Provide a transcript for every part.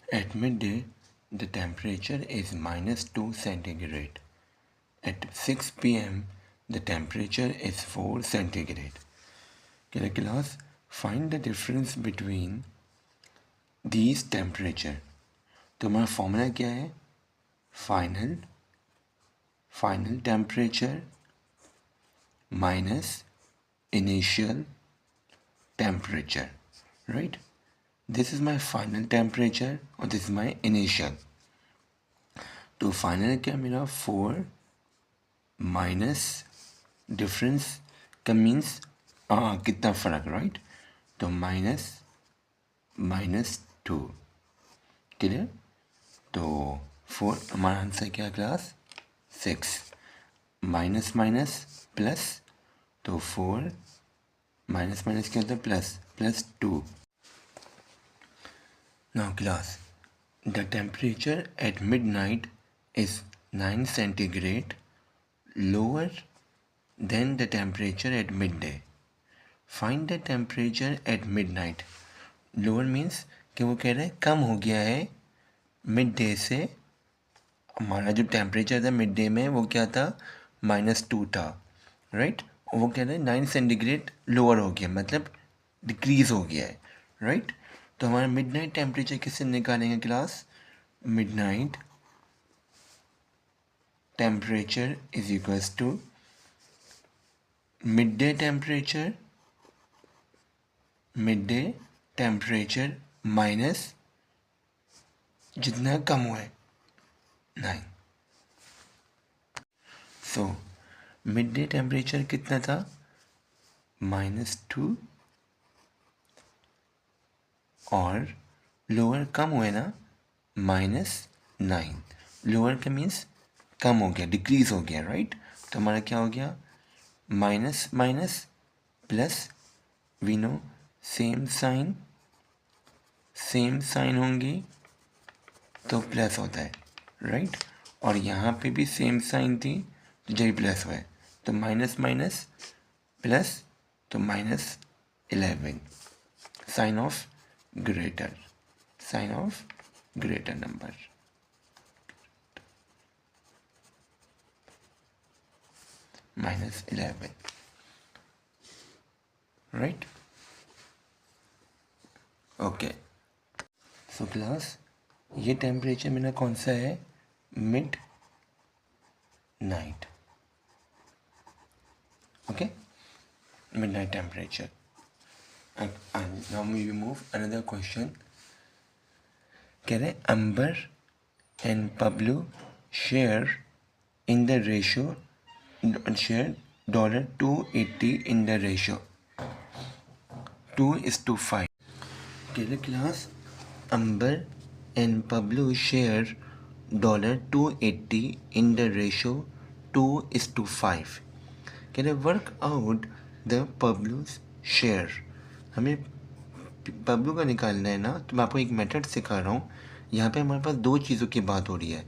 At midday, the temperature is -2 centigrade. At 6 p.m., the temperature is 4 centigrade. Okay, class, find the difference between these temperature. तो हमारा formula क्या है? Final temperature minus initial temperature, right? This is my final temperature और this is my initial. तो final क्या मेरा 4 minus difference का means कितना फ़र्क, राइट? तो -2, क्लियर? तो 4 हमारा आंसर क्या क्लास? 6 माइनस प्लस, तो 4 माइनस क्या होता है? Plus 2. Now class, the temperature at midnight is 9 centigrade lower than the temperature at midday. Find the temperature at midnight. Lower means कि वो कह रहे हैं कम हो गया है मिड डे से. हमारा जो टेम्परेचर था मिड डे में वो क्या था? -2 था, राइट? वो कह रहे हैं 9 सेंटीग्रेड लोअर हो गया, मतलब डिक्रीज़ हो गया है, राइट? तो हमारा मिडनाइट टेम्परेचर किससे निकालेंगे class? Midnight temperature is equals to midday temperature minus जितना कम हुआ है 9. सो मिड डे टेम्परेचर कितना था? -2 और लोअर कम हुए ना, -9. लोअर का मीन्स कम हो गया, डिक्रीज हो गया, राइट? तो हमारा क्या हो गया? Minus plus, we know same sign होंगे तो प्लस होता है, राइट? और यहाँ पे भी सेम साइन थी तो जब प्लस हुआ है तो माइनस प्लस, तो -11. Sign of greater number. -11, right? Okay. So class, ये टेम्परेचर मेरा कौन सा है? Midnight. Okay, midnight temperature. And now we move another question. कह रहे Amber and Pablo share in the ratio $280 in the ratio 2:5. कह रहे class Amber and Pablo share $280 in the ratio 2:5. कह रहे work out the Pablo's share. हमें Pablo का निकालना है ना, तो मैं आपको एक मेथड सिखा रहा हूँ. यहाँ पे हमारे पास दो चीज़ों की बात हो रही है.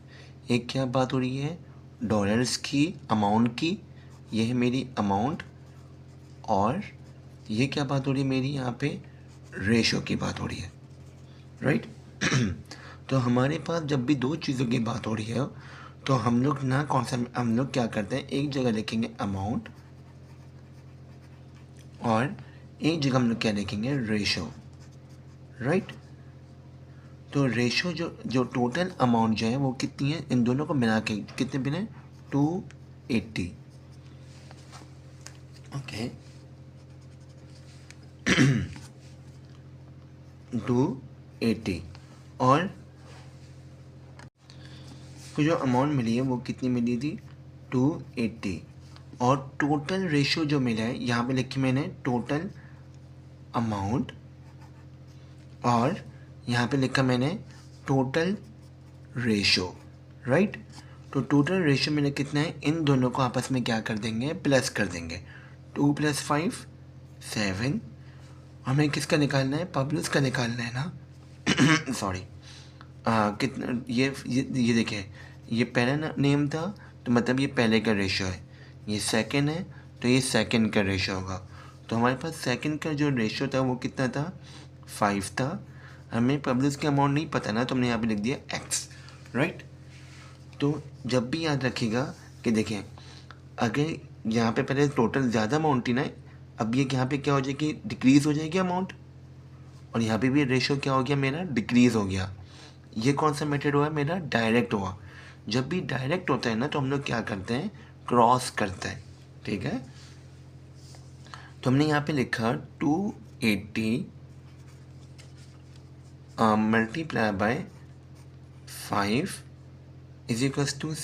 एक क्या बात हो रही है? डॉलर्स की, अमाउंट की. ये है मेरी अमाउंट. और ये क्या बात हो रही है मेरी? यहाँ पे रेशो की बात हो रही है, राइट? तो हमारे पास जब भी दो चीज़ों की बात हो रही है तो हम लोग ना हम लोग क्या करते हैं, एक जगह लिखेंगे अमाउंट और एक जगह हम लोग क्या लिखेंगे? Ratio, right? तो रेशो जो टोटल अमाउंट जो है वो कितनी है? इन दोनों को मिला के कितने बने? 280. ओके, 280. और को जो अमाउंट मिली है वो कितनी मिली थी? 280. और टोटल रेशो जो मिला है यहाँ पे लिखी मैंने टोटल अमाउंट, और यहाँ पे लिखा मैंने टोटल रेशो, राइट? तो टोटल रेशो मैंने कितना है? इन दोनों को आपस में क्या कर देंगे? प्लस कर देंगे. 2 + 5 7. हमें किसका निकालना है? पब्लिक का निकालना है ना. सॉरी, कितना ये देखिए, ये पहला नेम था तो मतलब ये पहले का रेशो है. ये सेकंड है तो ये सेकंड का रेशो होगा. तो हमारे पास सेकंड का जो रेशो था वो कितना था? 5 था. हमें पब्लिश का अमाउंट नहीं पता ना, तो हमने यहाँ पे लिख दिया एक्स, राइट। तो जब भी याद रखिएगा कि देखें, अगर यहाँ पे पहले टोटल ज़्यादा अमाउंट थी ना, अब ये यहाँ पे क्या हो जाएगी, डिक्रीज़ हो जाएगी अमाउंट, और यहाँ पे भी रेशो क्या हो गया मेरा, डिक्रीज़ हो गया। ये कौन सा मेथड हुआ मेरा, डायरेक्ट हुआ। जब भी डायरेक्ट होता है ना, तो हम लोग क्या करते हैं, क्रॉस करते हैं, ठीक है। तो हमने यहाँ पे लिखा 280 multiply by 5 is equals to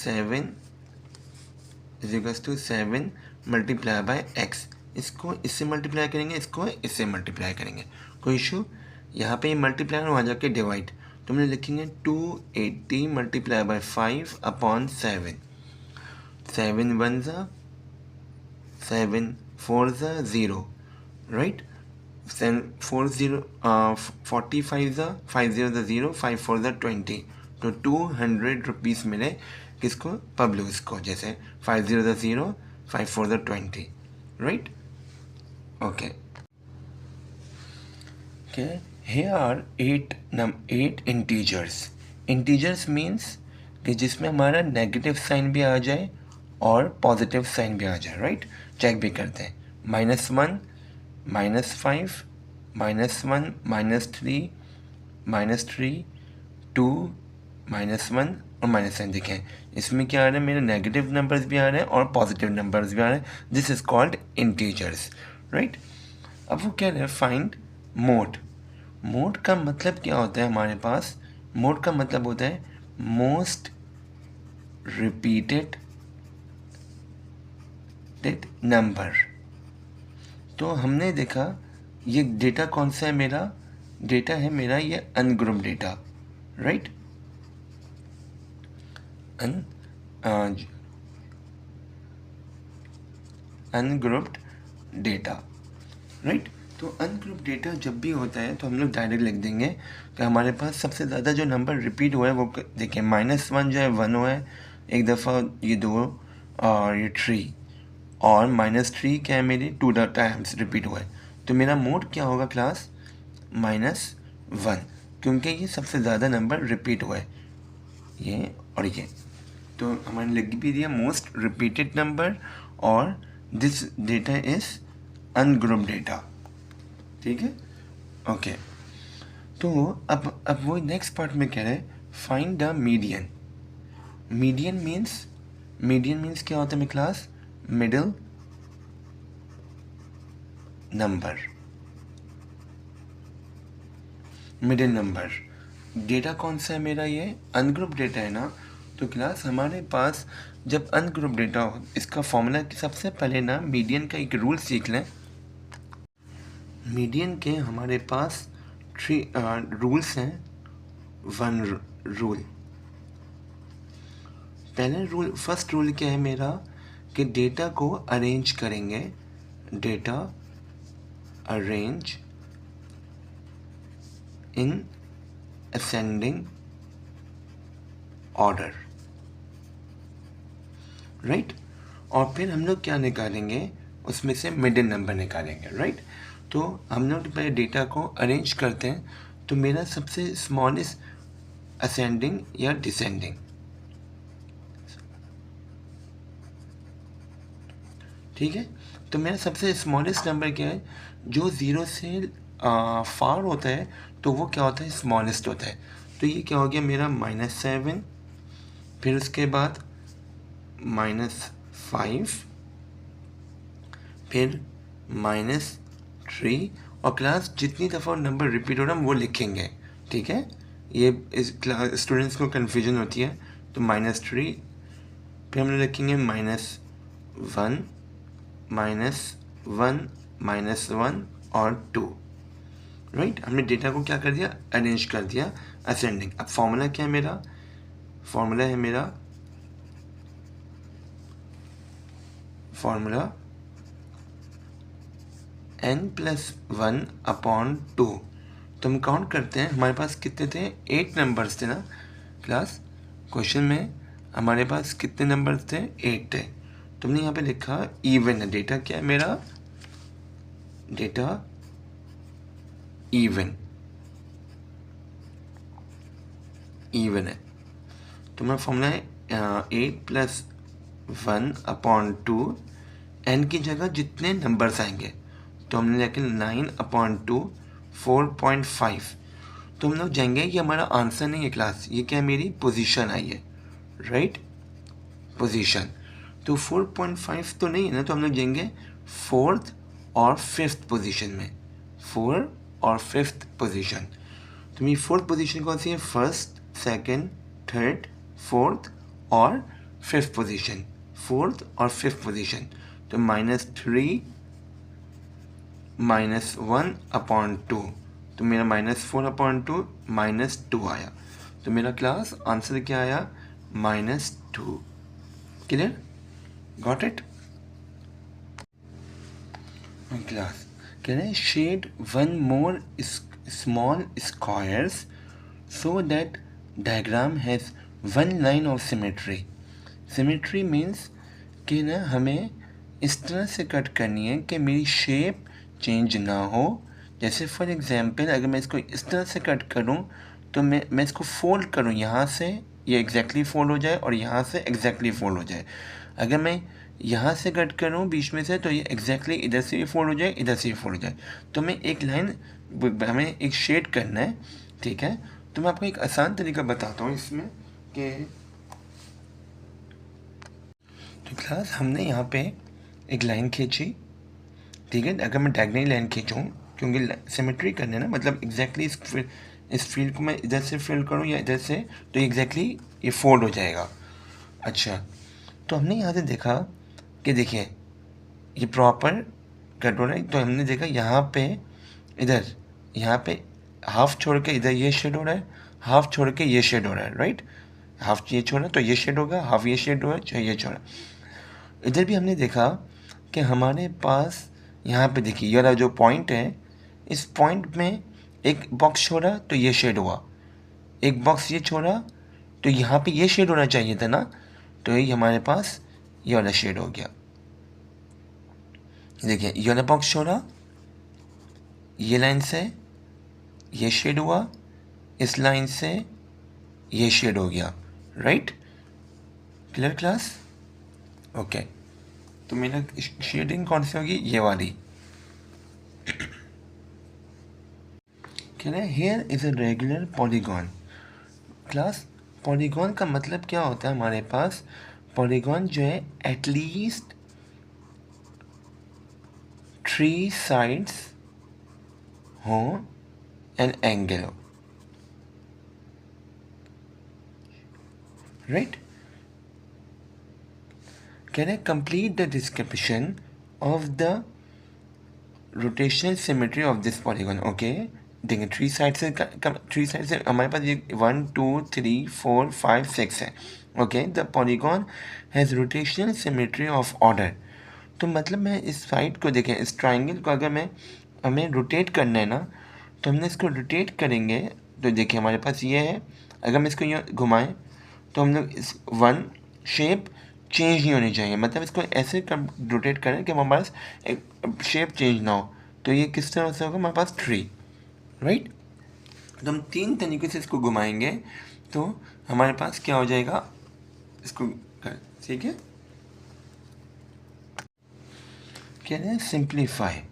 7 multiply by x. इसको इससे मल्टीप्लाई करेंगे, इसको इससे मल्टीप्लाई करेंगे, कोई इशू। यहाँ पे मल्टीप्लाई और वहाँ जाके डिवाइड, तो हमने लिखेंगे 280 मल्टीप्लाई बाय 5 अपॉन 7। 7 1 ज़ा 7 4 ज़ा 0, राइट। 45 ज़ा 5 0 ज़ा 0, 5 4 ज़ा 20, तो 200 रुपीज़ मिले किसको, पब्लिश को। जैसे 5 0 ज़ा 0, 5 4 ज़ा 20, right. Okay, here are 8 integers. Integers means कि जिसमें हमारा नेगेटिव साइन भी आ जाए और पॉजिटिव साइन भी आ जाए, राइट। चेक भी करते हैं, -1 -5 -1 -3 -3 2 -1 और -9। देखें इसमें क्या आ रहा है, मेरे नेगेटिव नंबर्स भी आ रहे हैं और पॉजिटिव नंबर्स भी आ रहे हैं। This is called integers, right. अब वो कह रहे हैं फाइंड मोड। मोड का मतलब क्या होता है हमारे पास, मोड का मतलब होता है मोस्ट रिपीटेड नंबर। तो हमने देखा ये डेटा कौन सा है, मेरा डेटा है मेरा ये ungroup data, right. Ungrouped data, right. तो अनग्रुप डेटा जब भी होता है तो हम लोग डायरेक्ट लिख देंगे कि हमारे पास सबसे ज़्यादा जो नंबर रिपीट हुआ है वो देखिए -1 जो है 1 हुआ है एक दफ़ा, ये 2 और ये 3, और -3 क्या है मेरी 2 टाइम्स रिपीट हुआ है। तो मेरा मोड क्या होगा क्लास, -1, क्योंकि ये सबसे ज़्यादा नंबर रिपीट हुआ है, ये और ये। तो हमारे लिख भी दिया मोस्ट रिपीटेड नंबर, और this data is ungroup data, ठीक है। ओके, तो अब वो नेक्स्ट पार्ट में कह रहे हैं find the median. Median means क्या होता है मेरी class, middle number. Middle number data कौन सा है मेरा, ये अनग्रुप डेटा है ना। तो क्लास हमारे पास जब अनग्रुप डेटा हो, इसका फॉर्मूला सबसे पहले ना मीडियन का एक रूल सीख लें। मीडियन के हमारे पास 3 रूल्स हैं। 1 रूल, पहले रूल, फर्स्ट रूल क्या है मेरा कि डेटा को अरेंज करेंगे, data arrange in ascending order, right. और फिर हम लोग क्या निकालेंगे, उसमें से मिडिल नंबर निकालेंगे, राइट। तो हम लोग पहले डेटा को अरेंज करते हैं, तो मेरा सबसे स्मॉलेस्ट असेंडिंग या डिसेंडिंग, ठीक है। तो मेरा सबसे स्मॉलेस्ट नंबर क्या है, जो 0 से फार होता है तो वो क्या होता है, स्मॉलेस्ट होता है। तो ये क्या हो गया मेरा -7, फिर उसके बाद -5, फिर -3, और क्लास जितनी दफ़ा नंबर रिपीट हो रहा है वो लिखेंगे, ठीक है। ये इस क्लास स्टूडेंट्स को कन्फ्यूजन होती है। तो -3, फिर हम लोग लिखेंगे -1 -1 और 2, राइट। हमने डेटा को क्या कर दिया, अरेंज कर दिया असेंडिंग। अब फॉर्मूला क्या है मेरा, फॉर्मूला है मेरा n+1/2। तो हम काउंट करते हैं, हमारे पास कितने थे, 8 नंबर्स थे ना क्लास। क्वेश्चन में हमारे पास कितने नंबर्स थे, 8 थे। तो हमने यहाँ पे लिखा इवन है, डेटा क्या है मेरा, डेटा इवन, इवन है। तो मेरा फॉर्मूला है 8+1/2, n की जगह जितने नंबर्स आएंगे तो हमने लेके 9/2 4.5। तो हम लोग जाएंगे, ये हमारा आंसर नहीं है क्लास, ये क्या मेरी पोजीशन आई है, राइट, पोजीशन। तो 4.5 तो नहीं है ना, तो हम लोग जाएंगे 4th और 5th पोजीशन में, 4 और 5th पोजीशन। तो मेरी 4th पोजीशन कौन सी है, 1st, 2nd, 3rd, 4th और 5th पोजीशन, 4th और 5th पोजीशन। तो -3 -1/2, तो मेरा -4/2 -2 आया। तो मेरा क्लास आंसर क्या आया, -2। Clear, got it class. Can I shade one more small squares so that diagram has one line of symmetry. Symmetry means कि ना हमें इस तरह से कट करनी है कि मेरी शेप चेंज ना हो। जैसे फॉर एग्जांपल अगर मैं इसको इस तरह से कट करूं तो मैं इसको फोल्ड करूं, यहाँ से ये एग्जैक्टली फोल्ड हो जाए और यहाँ से एग्जैक्टली फोल्ड हो जाए। अगर मैं यहाँ से कट करूं बीच में से तो ये एग्जैक्टली इधर से भी फोल्ड हो जाए, इधर से भी फोल्ड हो जाए। तो मैं एक लाइन, हमें एक शेड करना है, ठीक है। तो मैं आपको एक आसान तरीका बताता हूँ इसमें कि तो क्लास हमने यहाँ पे एक लाइन खींची, ठीक है। अगर मैं डायगोनल लाइन खींचूँ, क्योंकि सिमेट्री करने ना, मतलब एग्जैक्टली इस फील्ड को मैं इधर से फिल करूँ या इधर से, तो एग्जैक्टली ये फोल्ड हो जाएगा। अच्छा, तो हमने यहाँ से देखा कि देखिए ये प्रॉपर कट हो रहा है। तो हमने देखा यहाँ पे इधर, यहाँ पे हाफ छोड़ के इधर ये शेड हो रहा है, हाफ छोड़ के ये शेड हो रहा है, राइट। हाफ ये छोड़ा तो ये शेड होगा, हाफ ये शेड होगा, चाहे ये छोड़ा। इधर भी हमने देखा कि हमारे पास यहाँ पे देखिए ये वाला जो पॉइंट है, इस पॉइंट में एक बॉक्स छोड़ा तो ये शेड हुआ, एक बॉक्स ये छोड़ा तो यहाँ पे ये शेड होना चाहिए था ना, तो ये हमारे पास ये वाला शेड हो गया। देखिए ये वाला बॉक्स छोड़ा, ये लाइन से ये शेड हुआ, इस लाइन से ये शेड हो गया, राइट। Clear class, okay. तो मेरा शेडिंग कौन सी होगी, ये वाली। क्या है, here is a regular polygon. Class polygon का मतलब क्या होता है हमारे पास, पॉलीगॉन जो है एटलीस्ट 3 साइड्स हो एन एंगल हो, right. Can I complete the description of the rotational symmetry of this polygon? Okay, देखिए 3 साइड से हमारे पास ये 1 2 3 4 5 6 है। Okay, the polygon has rotational symmetry of order. तो मतलब मैं इस साइड को देखें, इस ट्राइंगल को अगर हमें रोटेट करना है ना, तो हमने इसको रोटेट करेंगे तो देखिए हमारे पास ये है। अगर हम इसको यूँ घुमाएं तो हम लोग इस वन शेप चेंज नहीं होनी चाहिए, मतलब इसको ऐसे रोटेट करें कि हमारे पास एक शेप चेंज ना हो। तो ये किस तरह से होगा, हमारे पास 3, राइट। तो हम 3 तरीके से इसको घुमाएंगे तो हमारे पास क्या हो जाएगा, इसको ठीक है। क्या है, simplify.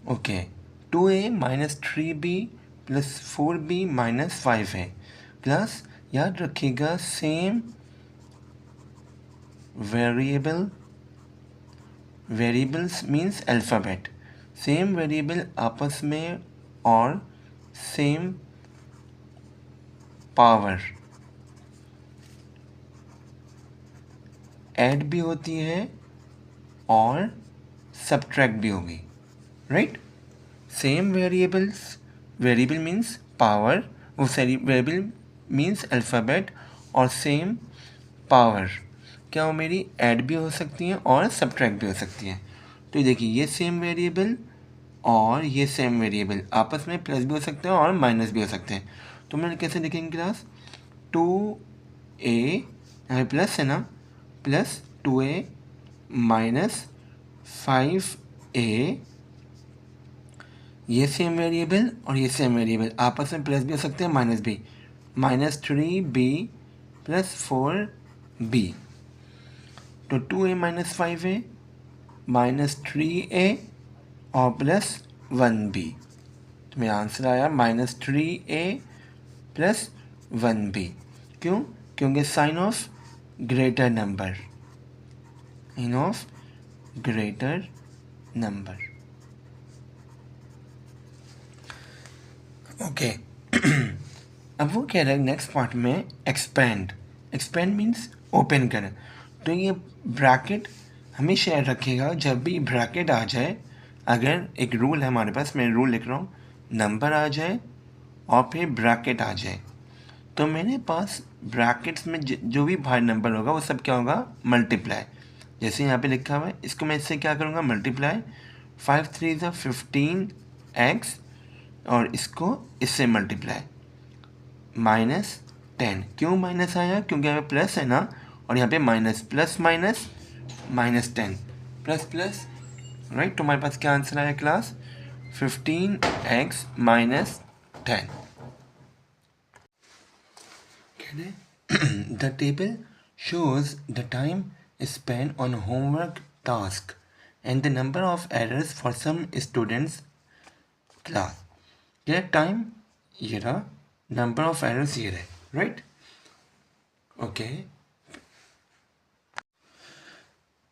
Okay, 2a - 3b + 4b - 5 है। क्लास याद रखिएगा, same variables means alphabet, same variable आपस में और सेम पावर ऐड भी होती है और सब्ट्रैक्ट भी होगी, right. Same variables, variable means power, वो वेरिएबल मीन्स अल्फ़ाबेट और सेम पावर क्या हो मेरी, ऐड भी हो सकती हैं और सब्ट्रैक्ट भी हो सकती हैं। तो देखिए ये सेम वेरिएबल और ये सेम वेरिएबल आपस में प्लस भी हो सकते हैं और माइनस भी हो सकते हैं। तो मैंने कैसे देखेंगे क्लास, 2a यहाँ प्लस है ना, प्लस 2a - 5a, ये सेम वेरिएबल और ये सेम वेरिएबल आपस में प्लस भी हो सकते हैं माइनस भी, -3b + 4b, तो 2a - 5a -3a और +1b, तो मेरा आंसर आया -3a + 1b। क्यों? क्योंकि sign of greater number, sign of greater number. Okay अब वो कह रहा है नेक्स्ट पार्ट में एक्सपेंड। एक्सपेंड मीन्स ओपन करें, तो ये ब्रैकेट हमेशा याद रखिएगा, जब भी ब्रैकेट आ जाए, अगर एक रूल है हमारे पास, मैं रूल लिख रहा हूँ, नंबर आ जाए और फिर ब्रैकेट आ जाए, तो मेरे पास ब्रैकेट्स में जो भी बाहर नंबर होगा वो सब क्या होगा, मल्टीप्लाई। जैसे यहाँ पे लिखा हुआ है, इसको मैं इससे क्या करूँगा, मल्टीप्लाई। 5 3 = 15x और इसको इससे मल्टीप्लाई, -10। क्यों माइनस आया? क्योंकि यहाँ पे प्लस है ना, और यहाँ पे minus, plus minus -10 plus plus, right. तो हमारे पास क्या आंसर आया class, 15x - 10। The table shows the time spent on homework task and the number of errors for some students class। क्या टाइम ये रहा, नंबर ऑफ एरर्स ये रहे, right. Okay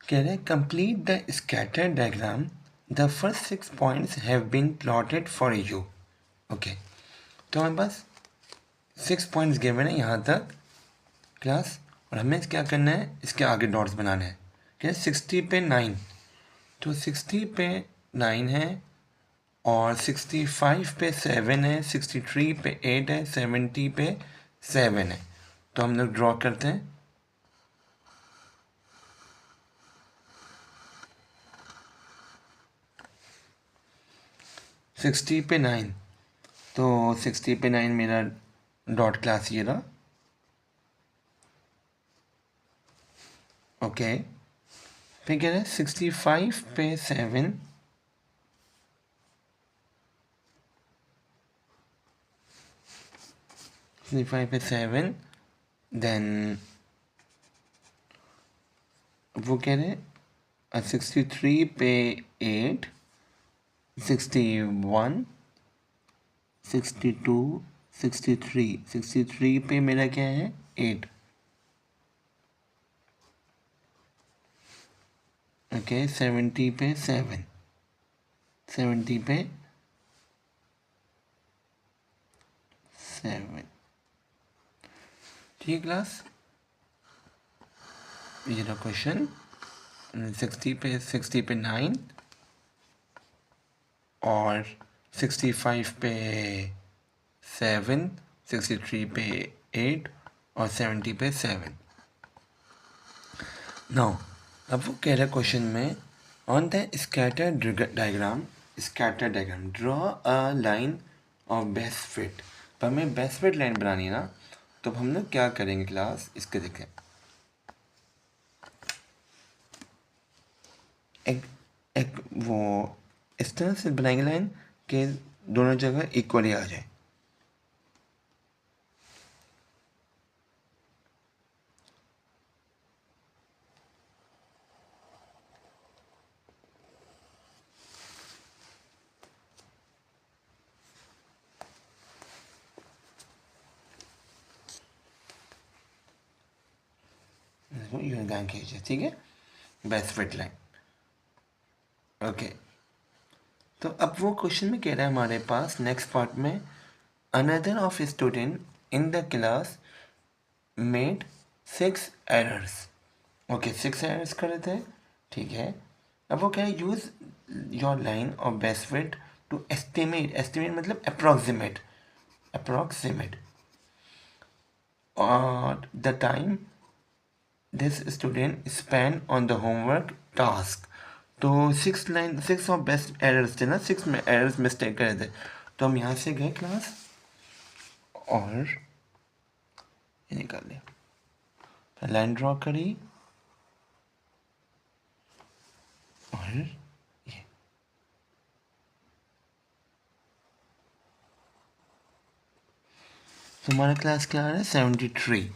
कह रहे complete the scatter diagram, the first 6 points have been plotted for you. Okay तो हमारे पास 6 points given है यहाँ तक क्लास, और हमें क्या करना है, इसके आगे डॉट्स बनाने हैं। क्या 60 पे 9, तो 60 पे 9 है, और 65 पे 7 है, 63 पे 8 है, 70 पे 7 है, तो हम लोग ड्रॉ करते हैं। सिक्सटी पे 9, तो 60 पे 9 मेरा डॉट क्लास ये रहा। ओके फिर कह रहे हैं 65 पे 7, 65 पे 7, देन वो कह रहे हैं 63 पे 8, 61, 62, 63 पे मेरा क्या है 8। ओके 70 पे 7, 70 पे 7, ठीक क्लास। ये रहा क्वेश्चन। 60 पे 9 और 65 पे 7, 63 पे 8 और 70 पे 7। नाउ अब वो कह रहा है क्वेश्चन में, on the scatter diagram draw a line of best fit. पर हमें बेस्ट फिट लाइन बनानी है ना, तो हम लोग क्या करेंगे क्लास, इसके देखें, एक वो इस तरह से बनाएंगे लाइन कि दोनों जगह इक्वली आ जाए। यूनिट कीजिए, ठीक है, बेस्ट फिट लाइन। ओके तो अब वो क्वेश्चन में कह रहा है हमारे पास नेक्स्ट पार्ट में, another of student in the class made 6 errors. Okay 6 errors कर रहे थे, ठीक है। अब वो कह रहे use your line of best fit to estimate, estimate मतलब अप्रॉक्सीमेट, अप्रॉक्सीमेट और the time this student spend on the homework task. तो 6 ऑफ बेस्ट एरर्स थे ना, 6 में एरर्स मिस्टेक करे थे, तो हम यहाँ से गए क्लास और ये निकाल लिया, लाइन ड्रॉ करी और ये तो हमारा क्लास क्या आ रहा है 73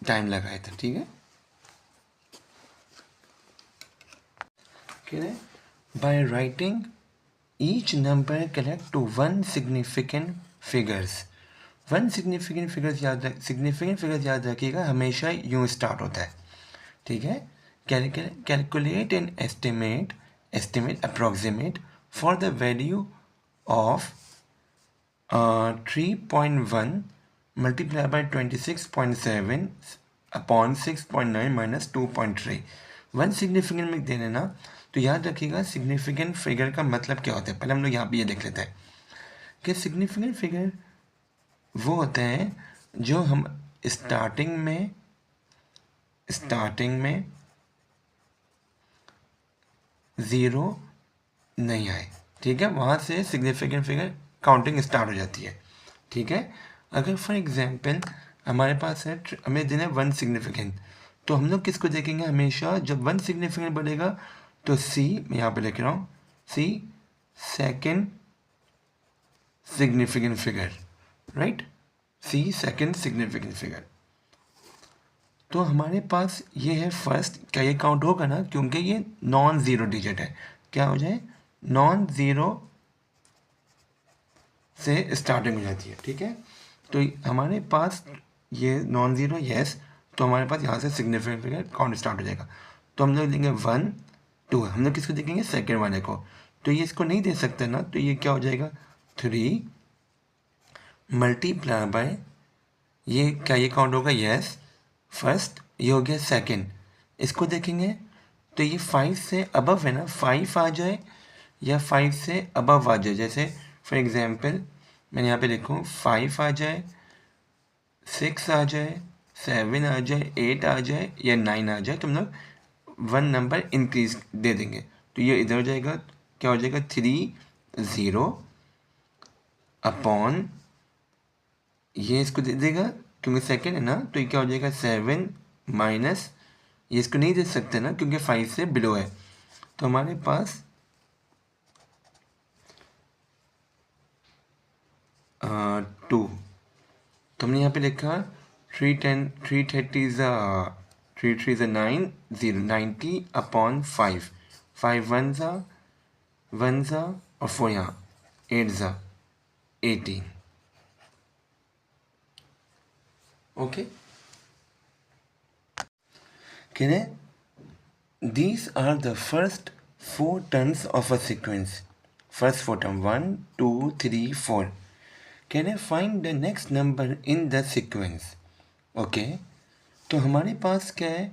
टाइम लगाया था, ठीक है। By writing each number correct to one significant figures याद रखिएगा, हमेशा यूं स्टार्ट होता है, ठीक है। Calculate and estimate approximate for the value of 3.1 multiply by 26.7 upon 6.9 minus 2.3। One significant में दे देना, तो याद रखिएगा सिग्निफिकेंट फिगर का मतलब क्या होता है। पहले हम लोग यहाँ पे ये देख लेते हैं कि सिग्निफिकेंट फिगर वो होते हैं जो हम स्टार्टिंग में ज़ीरो नहीं आए, ठीक है, वहाँ से सिग्निफिकेंट फिगर काउंटिंग स्टार्ट हो जाती है, ठीक है। अगर फॉर एग्जांपल हमारे पास है, हमें देना है वन सिग्निफिकेंट, तो हम लोग किसको देखेंगे हमेशा, जब वन सिग्निफिकेंट बढ़ेगा तो सी, मैं यहाँ पे लिख रहा हूँ सी सेकेंड सिग्निफिकेंट फिगर, राइट, सी सेकेंड सिग्निफिकेंट फिगर। तो हमारे पास ये है फर्स्ट, क्या ये काउंट होगा ना, क्योंकि ये नॉन ज़ीरो डिजिट है, क्या हो जाए नॉन ज़ीरो से स्टार्टिंग हो जाती है, ठीक है। तो हमारे पास ये नॉन ज़ीरो यस, तो हमारे पास यहाँ से सिग्निफिकेंट फिगर काउंट स्टार्ट हो जाएगा। तो हम लोग देंगे 1 2, हम लोग किसको देखेंगे सेकेंड वाले को, तो ये इसको नहीं दे सकते ना, तो ये क्या हो जाएगा 3 मल्टीप्लाई बाय, ये क्या ये काउंट होगा यस फर्स्ट, ये हो गया सेकेंड, इसको देखेंगे तो ये 5 से अबव है ना, 5 आ जाए या 5 से अबव आ जाए, जैसे फॉर एग्जांपल मैंने यहाँ पे लिखूँ 5 आ जाए, 6 आ जाए, 7 आ जाए, 8 आ जाए या 9 आ जाए, तो हम लोग 1 नंबर इंक्रीज दे देंगे, तो ये इधर हो जाएगा, क्या हो जाएगा 3 0 अपॉन, ये इसको दे देगा क्योंकि सेकेंड है ना, तो ये क्या हो जाएगा 7 माइनस, ये इसको नहीं दे सकते ना क्योंकि 5 से बिलो है, तो हमारे पास 2, तो हमने यहाँ पे लिखा 330 ज़ा 9 0 90 अपॉन 5 5 1 ज़ा और 4 यहाँ 8 ज़ा 18, okay. These are the first 4 terms of a sequence. First 4 term 1 2 3 4. Can I find the next number in the sequence? Okay. तो हमारे पास क्या है,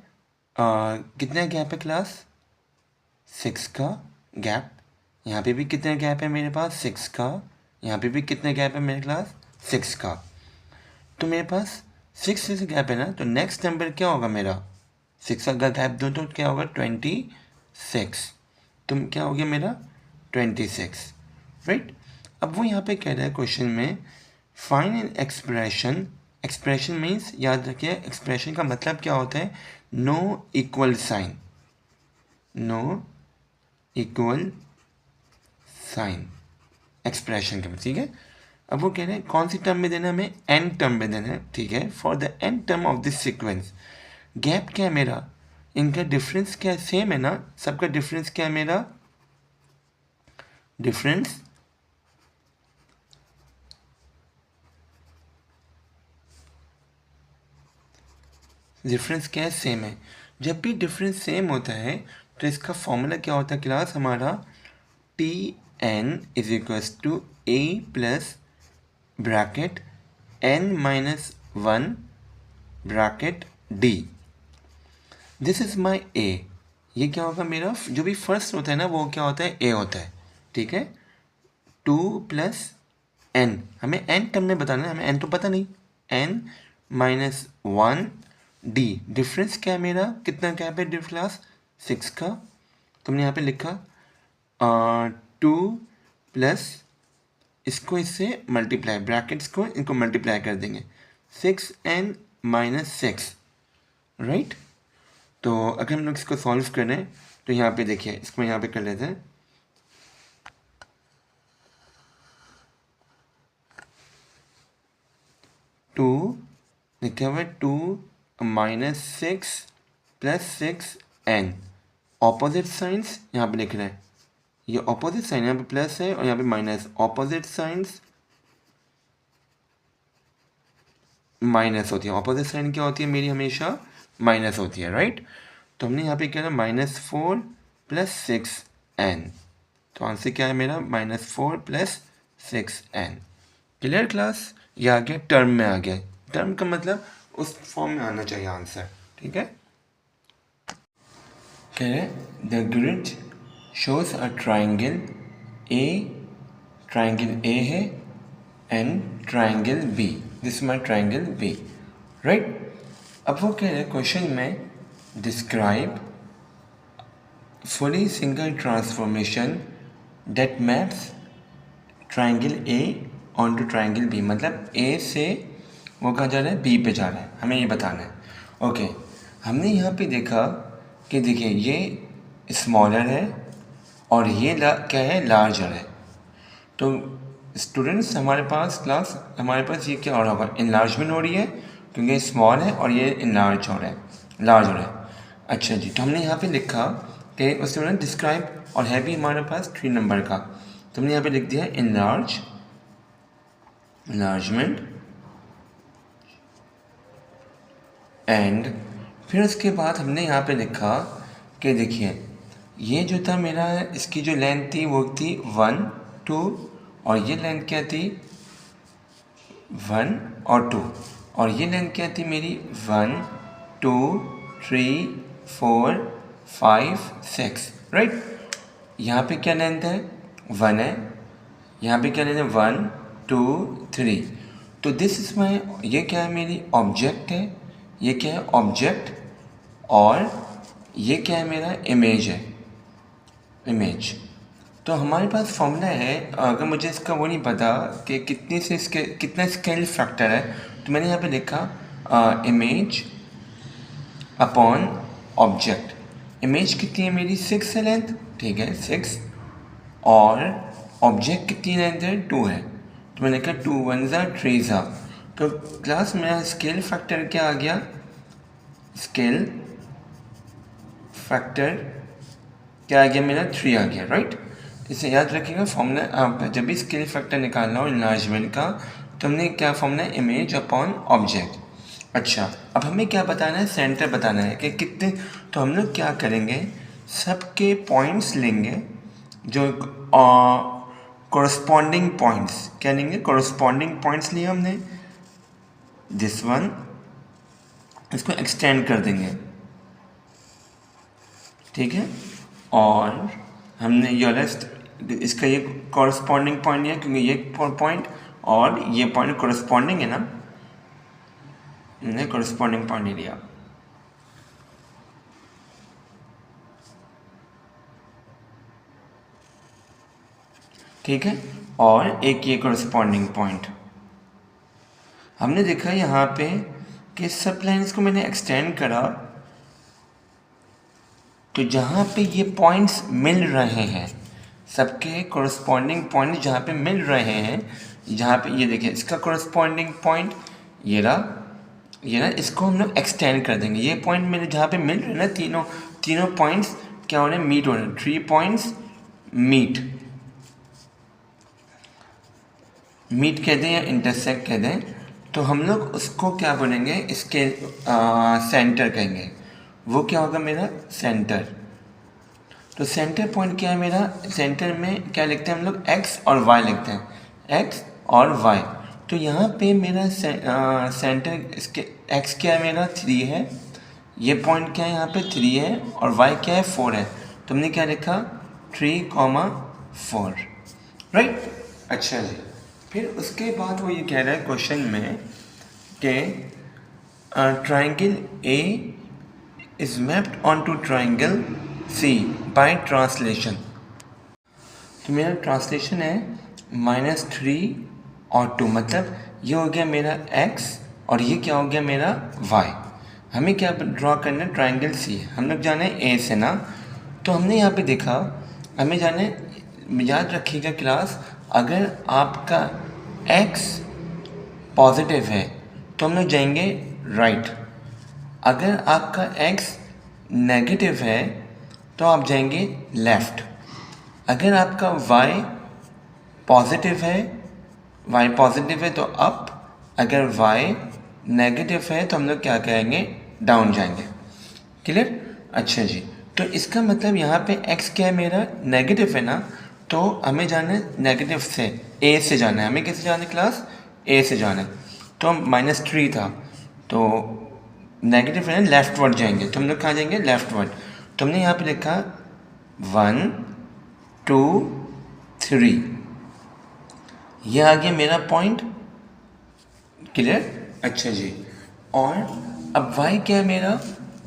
कितना गैप है क्लास 6 का गैप, यहाँ पे भी कितना गैप है मेरे पास 6 का, यहाँ पे भी कितना गैप है मेरे क्लास 6 का, तो मेरे पास 6 से गैप है ना, तो नेक्स्ट नंबर क्या होगा मेरा 6 अगर गैप दो तो क्या होगा 26, तुम क्या हो गया मेरा 26, राइट। अब वो यहाँ पे कह रहा है क्वेश्चन में find an expression, expression means याद रखिए एक्सप्रेशन का मतलब क्या होता है, no equal sign, no equal sign expression का, ठीक है। अब वो कह रहे हैं कौन सी टर्म में देना है, हमें एन टर्म में देना है, ठीक है। For the n term of this sequence, gap क्या है मेरा, इनका डिफरेंस क्या है, सेम है ना, सबका डिफरेंस क्या है मेरा, डिफरेंस क्या है, सेम है। जब भी डिफरेंस सेम होता है तो इसका फॉर्मूला क्या होता है क्लास हमारा, T N is equals to A plus bracket N minus 1 bracket D, this is my A, ये क्या होगा मेरा, जो भी फर्स्ट होता है ना वो क्या होता है ए होता है, ठीक है। 2 प्लस एन, हमें एन टर्म में बताना है, हमें एन तो पता नहीं, एन माइनस 1 डी, डिफरेंस क्या है मेरा, कितना गैप है डिफ क्लास 6 का, तुमने यहाँ पे लिखा 2 प्लस इसको इससे मल्टीप्लाई, ब्रैकेट्स को इनको मल्टीप्लाई कर देंगे 6n माइनस 6, राइट। तो अगर हम लोग इसको सॉल्व करें तो यहाँ पे देखिए, इसको यहाँ पे कर लेते हैं 2 लिखा हुआ है 2 -6 + 6n। ऑपोजिट साइंस यहाँ पे लिख रहे हैं, ये ऑपोजिट साइन यहाँ पे प्लस है और यहाँ पे माइनस, ऑपोजिट साइंस माइनस होती है। ऑपोजिट साइन क्या होती है मेरी, हमेशा माइनस होती है, राइट। तो हमने यहाँ पे क्या है -4 + 6n, तो आंसर क्या है मेरा -4 + 6n। क्लियर क्लास, ये आ गया टर्म में आ गया, टर्म का मतलब उस फॉर्म में आना चाहिए आंसर, ठीक है। कह रहे the grid shows a triangle A, triangle A है and triangle B, this my triangle B, right. अब वो कह रहे क्वेश्चन में describe fully single transformation that maps triangle A onto triangle B, मतलब A से वो कहाँ जा रहा है, B पे जा रहा है, हमें ये बताना है। ओके, हमने यहाँ पे देखा कि देखिए ये स्मॉलर है और ये क्या है, लार्जर है। तो स्टूडेंट्स हमारे पास क्लास, हमारे पास ये क्या हो रहा होगा, इनलार्जमेंट हो रही है क्योंकि स्मॉल है और ये इनलार्ज हो रहा है, लार्ज हो रहा है। अच्छा जी, तो हमने यहाँ पे लिखा कि उससे मैंने डिस्क्राइब, और है भी हमारे पास 3 नंबर का, तो हमने यहाँ पे लिख दिया इनलार्ज, इनलार्जमेंट, एंड फिर उसके बाद हमने यहाँ पे लिखा कि देखिए ये जो था मेरा, इसकी जो लेंथ थी वो थी 1 2, और ये लेंथ क्या थी 1 और 2, और ये लेंथ क्या थी मेरी 1 2 3 4 5 6, राइट। यहाँ पे क्या लेंथ है 1 है, यहाँ पे क्या लेंथ है 1 2 3, तो दिस इज माई, ये क्या है मेरी ऑब्जेक्ट है, ये क्या है ऑब्जेक्ट, और ये क्या है मेरा इमेज है, इमेज। तो हमारे पास फॉर्मूला है, अगर मुझे इसका वो नहीं पता कि कितने से इसके कितना स्केल फैक्टर है, तो मैंने यहाँ पे लिखा इमेज अपॉन ऑब्जेक्ट। इमेज कितनी है मेरी 6 है लेंथ, ठीक है 6, और ऑब्जेक्ट कितनी लेंथ है 2 है, तो मैंने कहा 2 1 ज़ा 3 ज़ा, तो क्लास मेरा स्केल फैक्टर क्या आ गया, स्केल फैक्टर क्या आ गया मेरा 3 आ गया, राइट। इसे याद रखिएगा फॉर्मूला, आप जब भी स्केल फैक्टर निकालना हो इनलार्जमेंट का, तो हमने क्या फॉर्मूला, इमेज अपॉन ऑब्जेक्ट। अच्छा, अब हमें क्या बताना है, सेंटर बताना है कि कितने, तो हम लोग क्या करेंगे, सबके पॉइंट्स लेंगे जो कोरस्पॉन्डिंग पॉइंट्स, क्या लेंगे, कोरस्पॉन्डिंग पॉइंट्स लिए हमने, दिस वन, इसको एक्सटेंड कर देंगे, ठीक है, और हमने ये इसका ये कोरस्पॉन्डिंग पॉइंट लिया क्योंकि ये पॉइंट और ये पॉइंट कोरस्पॉन्डिंग है ना, हमने कोरस्पॉन्डिंग पॉइंट नहीं लिया, ठीक है, और एक ये कोरस्पॉन्डिंग पॉइंट। हमने देखा यहाँ पे कि सब लाइन्स को मैंने एक्सटेंड करा, तो जहाँ पे ये पॉइंट्स मिल रहे हैं, सबके कोरस्पॉन्डिंग पॉइंट जहाँ पे मिल रहे हैं, जहाँ पे ये देखिए इसका कोरस्पॉन्डिंग पॉइंट ये ना, इसको हम लोग एक्सटेंड कर देंगे। ये पॉइंट मेरे जहाँ पे मिल रहे हैं ना, तीनों पॉइंट्स क्या हो रहे हैं, मीट हो रहे हैं, 3 पॉइंट्स मीट कह दें या इंटरसेक्ट कह दें, तो हम लोग उसको क्या बोलेंगे, इसके सेंटर कहेंगे, वो क्या होगा मेरा सेंटर। तो सेंटर पॉइंट क्या है मेरा, सेंटर में क्या लिखते हैं हम लोग, x और y लिखते हैं, x और y। तो यहाँ पे मेरा सेंटर, इसके x क्या है मेरा 3 है, ये पॉइंट क्या है यहाँ पे 3 है, और y क्या है 4 है, तो हमने क्या लिखा 3,4, राइट। अच्छा जी, फिर उसके बाद वो ये कह रहा है क्वेश्चन में कि triangle A is mapped onto triangle C by translation। तो मेरा ट्रांसलेशन है -3 और 2, मतलब ये हो गया मेरा x और ये क्या हो गया मेरा y। हमें क्या ड्रॉ करना है, ट्राइंगल C, हम लोग जाने A से ना, तो हमने यहाँ पे देखा, हमें जाने, याद रखिएगा क्लास, अगर आपका x पॉजिटिव है तो हम लोग जाएंगे राइट। अगर आपका x नेगेटिव है तो आप जाएंगे लेफ्ट। अगर आपका y पॉजिटिव है, y पॉजिटिव है तो अप, अगर y नेगेटिव है तो हम लोग क्या करेंगे, डाउन जाएंगे। क्लियर? अच्छा जी, तो इसका मतलब यहाँ पे x क्या है मेरा, नेगेटिव है ना, तो हमें जाना है नेगेटिव से a से जाना है। हमें कैसे जाना है क्लास, a से जाना है। तो हम -3 था तो नेगेटिव है ना, लेफ्टवर्ड जाएंगे। तो हम लोग कहाँ जाएंगे, लेफ्टवर्ड। तो हमने यहाँ पे लिखा 1 2 3, यह आ गया मेरा पॉइंट। क्लियर? अच्छा जी, और अब y क्या है मेरा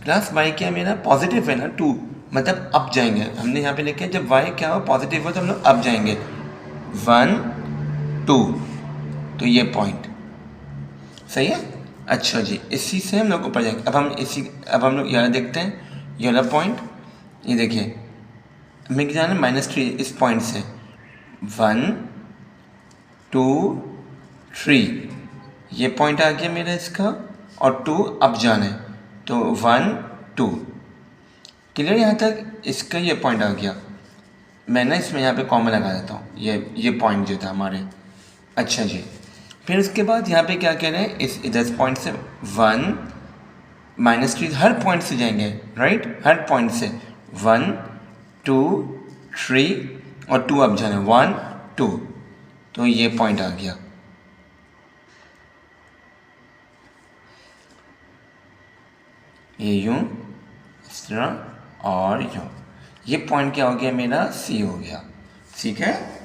क्लास, y क्या है मेरा, पॉजिटिव है ना 2, मतलब अप जाएंगे। हमने यहाँ पे लिखा है जब y क्या हो, पॉजिटिव हो तो हम लोग अप जाएंगे 1 2, तो ये पॉइंट सही है। अच्छा जी, इसी से हम लोग ऊपर जाएंगे। अब हम लोग यहाँ देखते हैं, ये वाला पॉइंट, ये देखिए हमें क्या जाना है -3, इस पॉइंट से 1 2 3, ये पॉइंट आ गया मेरा इसका, और 2 अप जाना है तो 1 2। क्लियर? यहाँ तक इसका ये पॉइंट आ गया। मैं ना इसमें यहाँ पे कॉमा लगा देता हूँ, ये पॉइंट जो था हमारे। अच्छा जी, फिर उसके बाद यहाँ पे क्या कह रहे हैं, इस इधर पॉइंट से 1 -3, हर पॉइंट से जाएंगे राइट, हर पॉइंट से 1 2 3 और 2 अप जाना है 1 2, तो ये पॉइंट आ गया। ये यूं, इस तरह और यूं, ये पॉइंट क्या हो गया मेरा, सी हो गया। ठीक है,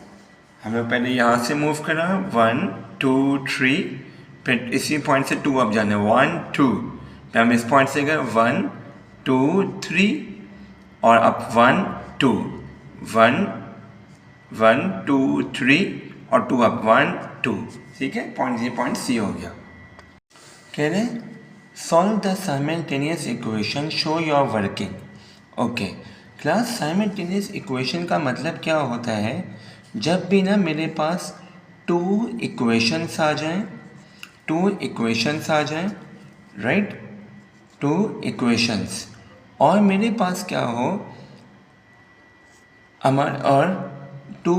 हमें पहले यहाँ से मूव करना है 1 2 3, फिर इसी पॉइंट से 2 अप जाना है 1 2, फिर हम इस पॉइंट से गए 1 2 3 और अप 1 2 1 1 2 3 और 2 अप 1 2। ठीक है, पॉइंट, ये पॉइंट सी हो गया। कह रहे solve the simultaneous equation, show your working. Okay class, simultaneous equation का मतलब क्या होता है, जब भी ना मेरे पास 2 इक्वेशंस आ जाएं, 2 इक्वेशंस आ जाएं राइट, 2 इक्वेशंस, और मेरे पास क्या हो और 2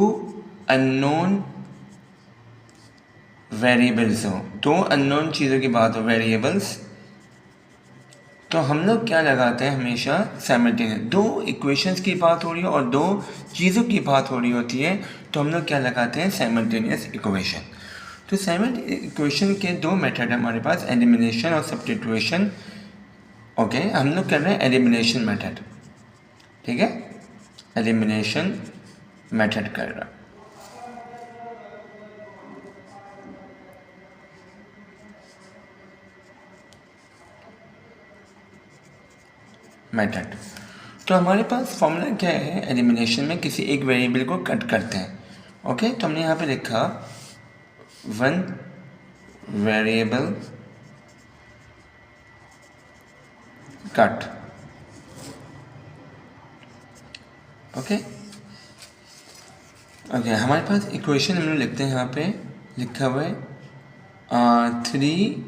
अननोन वेरिएबल्स हो, 2 अननोन चीज़ों की बात हो, वेरिएबल्स, तो हम लोग क्या लगाते हैं हमेशा, साइमल्टेनियस। 2 इक्वेशंस की बात हो रही है और 2 चीज़ों की बात हो रही होती है, तो हम लोग क्या लगाते हैं, साइमल्टेनियस इक्वेशन। तो साइमल्टेनियस इक्वेशन के 2 मेथड है हमारे पास, एलिमिनेशन और सब्स्टिट्यूशन। ओके, हम लोग कर रहे हैं एलिमिनेशन मेथड। ठीक है, एलिमिनेशन मेथड कर रहा। मेथड, तो हमारे पास फॉर्मूला क्या है, एलिमिनेशन में किसी एक वेरिएबल को कट करते हैं। ओके, तो हमने यहाँ पे लिखा 1 वेरिएबल कट। ओके ओके, हमारे पास इक्वेशन हम लोग लिखते हैं, यहाँ पे लिखा हुआ है 3a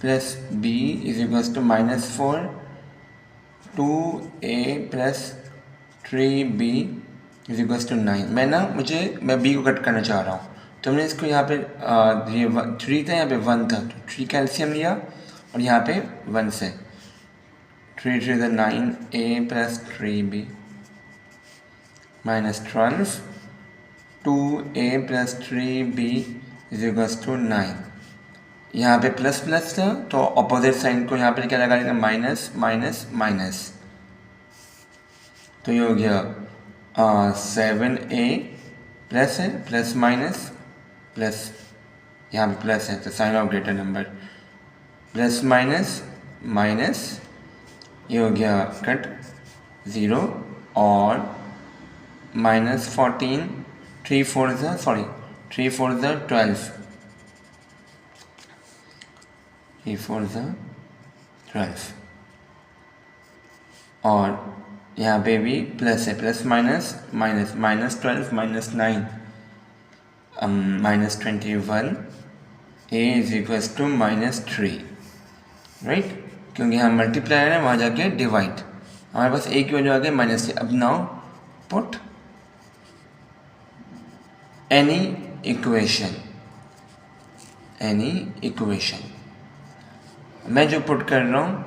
plus b is equals to -4, 2a plus 3b is equals to 9। मैं b को कट करना चाह रहा हूँ, तो हमने इसको यहाँ पे ये 3 था, यहाँ पे 1 था, तो 3 कैल्शियम लिया और यहाँ पे 1 से 3 3 = 9a plus 3b minus 12, 2a plus 3b is equals to 9। यहाँ पे प्लस प्लस था तो अपोजिट साइन को यहाँ पे क्या लगा देना, माइनस माइनस माइनस, तो ये हो गया 7a प्लस है, प्लस माइनस प्लस, यहाँ पे प्लस है तो sign of greater number, plus minus minus, ये हो गया कट 0 और -14, 3 4 = 12, 3 4 = 12, और यहाँ पे भी प्लस है, plus minus minus, -12 -9, -21, a is equals to -3, right, क्योंकि यहाँ मल्टीप्लायर है, वहाँ जाके डिवाइड, हमारे पास a की वैल्यू आ गई -3। अब नाउ पुट एनी इक्वेशन, मैं जो पुट कर रहा हूँ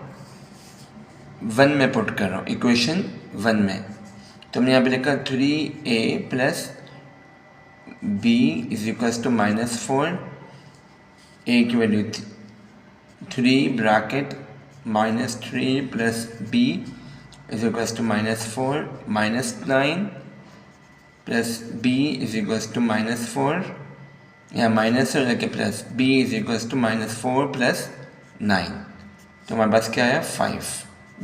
1 में पुट कर रहा हूँ, इक्वेशन 1 में। तो हमने यहाँ पे लिखा 3a plus b is equals to -4, a की value 3 bracket -3 plus b is equals to -4, -9 plus b is equals to -4, या माइनस से लेके plus b is equals to -4 plus 9। तो हमारे पास क्या है 5,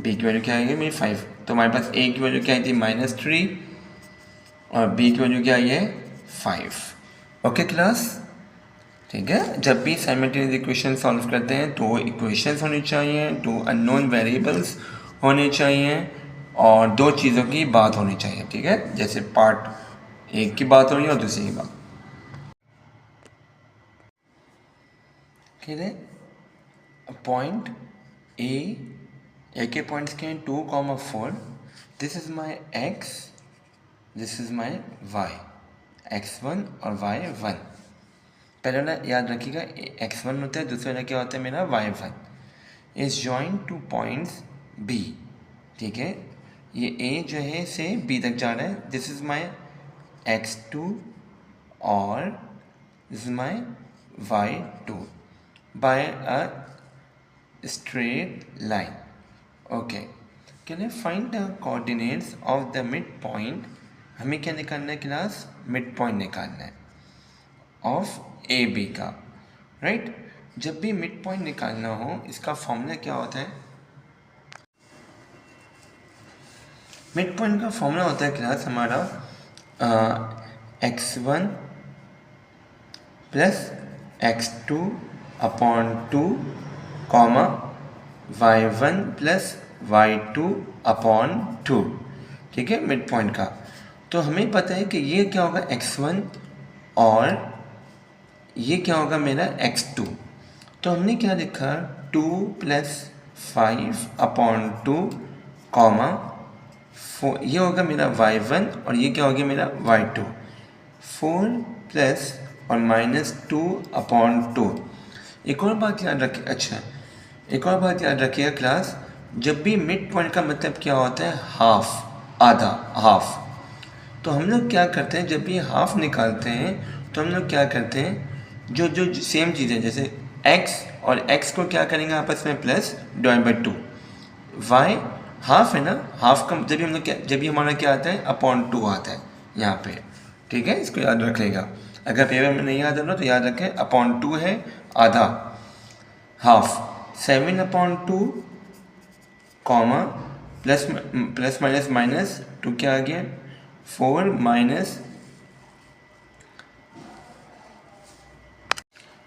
b की वैल्यू क्या आएगी मेरी 5। तो हमारे पास a की वैल्यू क्या आई थी -3 और b की वैल्यू क्या आई है 5। ओके क्लास, ठीक है। जब भी साइमल्टेनियस इक्वेशन सॉल्व करते हैं तो इक्वेशंस होनी चाहिए, 2 अननोन वेरिएबल्स होने चाहिए और 2 चीज़ों की बात होनी चाहिए, ठीक है। जैसे पार्ट एक की बात हो रही है और दूसरी की बात, ठीक है। पॉइंट ए के पॉइंट्स के 2,4, this is my x, this is my y, x1 और y1। पहले वाला याद रखिएगा x1 होता है, दूसरा वाला क्या होता है मेरा y1 is join two points b, ठीक है। ये a जो है से b तक जा रहा है, दिस इज माई x2 और this is my y2 by a straight line. Okay, can I find the coordinates of the midpoint? हमें क्या निकालना है क्लास, मिड पॉइंट निकालना है ऑफ ए बी का, राइट। जब भी मिड पॉइंट निकालना हो इसका फॉर्मूला क्या होता है, मिड पॉइंट का फॉर्मूला होता है क्लास हमारा x1 plus x2 upon 2 comma y1 plus y2 upon 2, ठीक है, मिड पॉइंट का। तो हमें पता है कि ये क्या होगा x1 और ये क्या होगा मेरा x2। तो हमने क्या लिखा 2 प्लस 5 अपॉन 2 कॉमा 4, ये होगा मेरा y1 और ये क्या हो गया मेरा y2, 4 प्लस और -2 अपॉन 2। एक और बात याद रखिए, अच्छा एक और बात याद रखिएगा क्लास, जब भी मिड पॉइंट का मतलब क्या होता है हाफ, आधा, हाफ। तो हम लोग क्या करते हैं जब भी हाफ निकालते हैं तो हम लोग क्या करते हैं, जो जो सेम चीज़ें जैसे x और x को क्या करेंगे आपस में plus divide by 2, y half है ना, हाफ का जब भी हम लोग क्या, जब भी हमारा क्या आता है अपॉन 2 आता है यहाँ पे, ठीक है। इसको याद रखिएगा, अगर पेपर में नहीं याद रहा तो याद रखें अपॉन 2 है आधा, half 7 upon 2 comma plus plus minus minus 2 क्या आ गया 4 माइनस,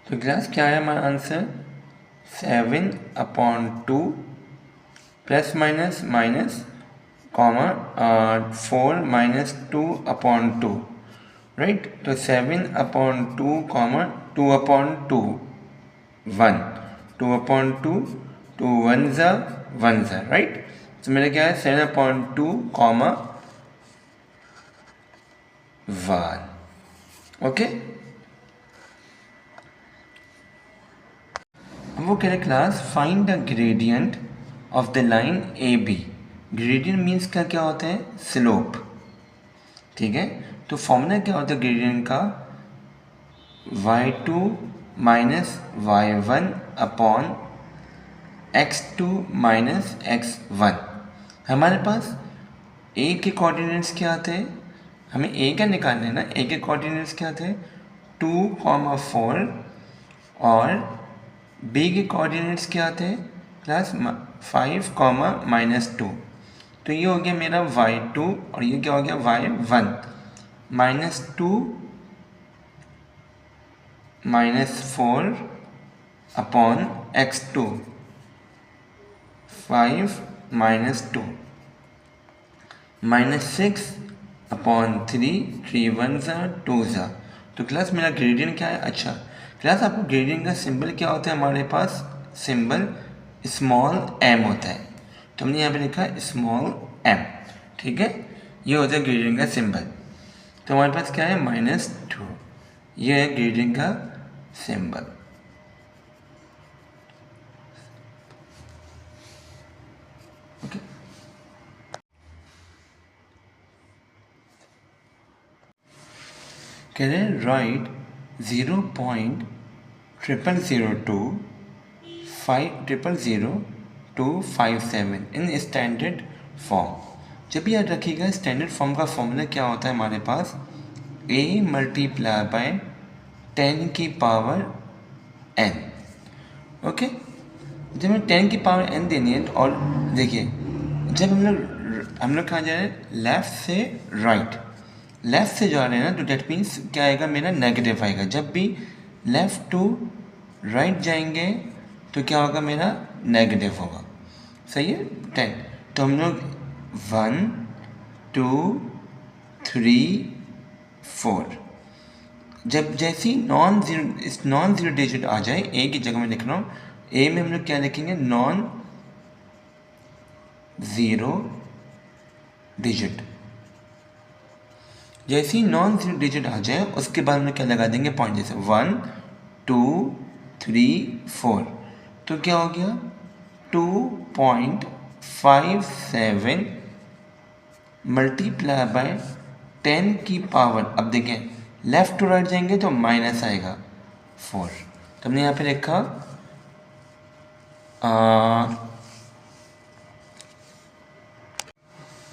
तो क्लास क्या है हमारा answer 7 upon 2 plus minus minus comma 4 minus 2 upon 2, right. तो 7 अपॉन 2 कॉमा 2 अपॉन 2 1, 2 अपॉन 2 2 1 ज़ा 1 ज़ा, राइट। तो मेरा क्या है 7 अपॉन 2 कॉमा 1, ओके। अब वो कह रहे class find the gradient of the line A B. Gradient means का क्या होता है स्लोप, ठीक है। तो फॉर्मूला क्या होता है ग्रेडियंट का y2 minus y1 upon x2 minus x1। हमारे पास a के कोऑर्डिनेट्स क्या थे, हमें a का निकालना है ना, a के कोऑर्डिनेट्स क्या थे 2,4 और b के कोऑर्डिनेट्स क्या थे प्लस 5, -2। तो ये हो गया मेरा y2 और ये क्या हो गया y1, -2 -4 अपॉन x2, 5 -2 -6 अपॉन 3, 3 1 ज़ा 2 ज़ा। तो क्लास मेरा ग्रेडियंट क्या है? अच्छा क्लास, आपको ग्रेडियंट का सिंबल क्या होता है? हमारे पास सिंबल स्मॉल m होता है, तो हमने यहाँ पे लिखा स्मॉल m, ठीक है। ये होता है ग्रेडियंट का सिंबल। तो हमारे पास क्या है? -2, ये है ग्रेडियंट का सिंबल। ओके, कह रहे हैं राइट 0.000257 इन स्टैंडर्ड फॉर्म। जब भी याद रखिएगा स्टैंडर्ड फॉर्म का फॉर्मूला क्या होता है हमारे पास? a मल्टीप्लाई बाय 10 की पावर n। ओके, जब हमें 10 की पावर n देनी है, और देखिए जब हम लोग कहाँ जा रहे हैं? लेफ्ट से राइट, लेफ्ट से जा रहे हैं ना, तो डेट मीन्स क्या आएगा? मेरा नेगेटिव आएगा। जब भी लेफ्ट टू राइट जाएंगे तो क्या होगा? मेरा नेगेटिव होगा, सही है। 10, तो हम लोग 1 2 3 4, जब जैसी नॉन जीरो डिजिट आ जाए, ए की जगह में लिख रहा हूँ, ए में हम लोग क्या लिखेंगे? Non zero digit. जैसे ही नॉन जीरो डिजिट आ जाए उसके बाद हम लोग क्या लगा देंगे? पॉइंट, जैसे 1 2 3 4, तो क्या हो गया? 2.57 मल्टीप्लाई बाय 10 की पावर, अब देखें लेफ्ट टू राइट जाएंगे तो माइनस आएगा 4, तो हमने यहाँ पे लिखा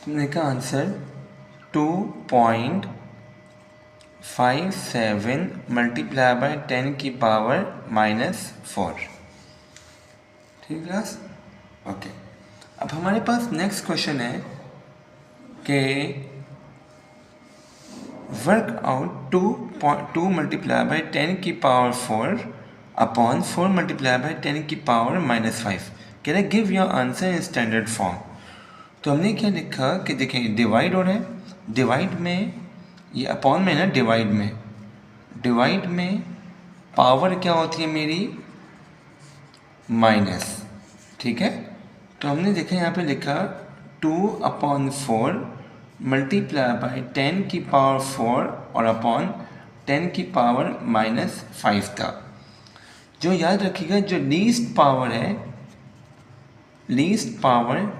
तुमने का आंसर 2.57 मल्टीप्लाई बाय 10 की पावर -4, ठीक क्लास। ओके, अब हमारे पास नेक्स्ट क्वेश्चन है कि वर्क आउट 2 मल्टीप्लाई बाय 10 की पावर 4 अपॉन 4 मल्टीप्लाई बाय 10 की पावर -5। कह रहे give your answer in standard form. तो हमने क्या लिखा कि देखें डिवाइड हो रहा है, डिवाइड में ये अपॉन में ना, डिवाइड में पावर क्या होती है मेरी? माइनस, ठीक है। तो हमने देखा यहाँ पे लिखा 2/4 मल्टीप्लाई बाय 10 की पावर 4 और अपॉन 10 की पावर -5 था। जो याद रखिएगा जो लीस्ट पावर है, लीस्ट पावर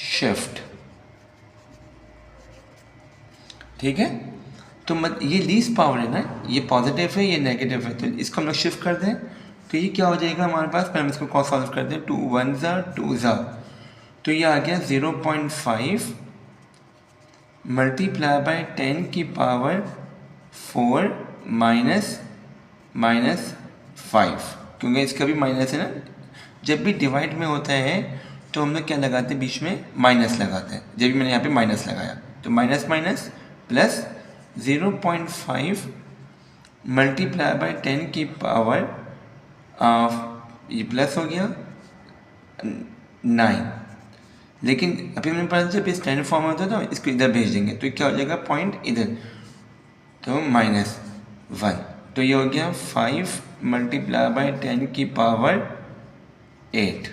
शिफ्ट, ठीक है। तो ये लीस्ट पावर है ना, ये पॉजिटिव है ये नेगेटिव है, तो इसको हम लोग शिफ्ट कर दें तो ये क्या हो जाएगा हमारे पास? पहले हम इसको कॉस सॉल्व कर दें। 2 1 ज़ा 2 ज़ा, तो ये आ गया 0.5 मल्टीप्लाई बाय 10 की पावर 4 -5, क्योंकि इसका भी माइनस है ना। जब भी डिवाइड में होता है तो हम लोग क्या लगाते हैं? बीच में माइनस लगाते हैं। जब भी मैंने यहाँ पे माइनस लगाया तो minus minus plus 0.5 multiply by 10 की पावर ये प्लस हो गया 9, लेकिन अभी मैंने पता जब स्टैंडर्ड फॉर्म में होता है तो इसको इधर भेज देंगे तो क्या हो जाएगा? पॉइंट इधर, तो -1, तो ये हो गया 5 मल्टीप्लाई बाय 10 की पावर 8।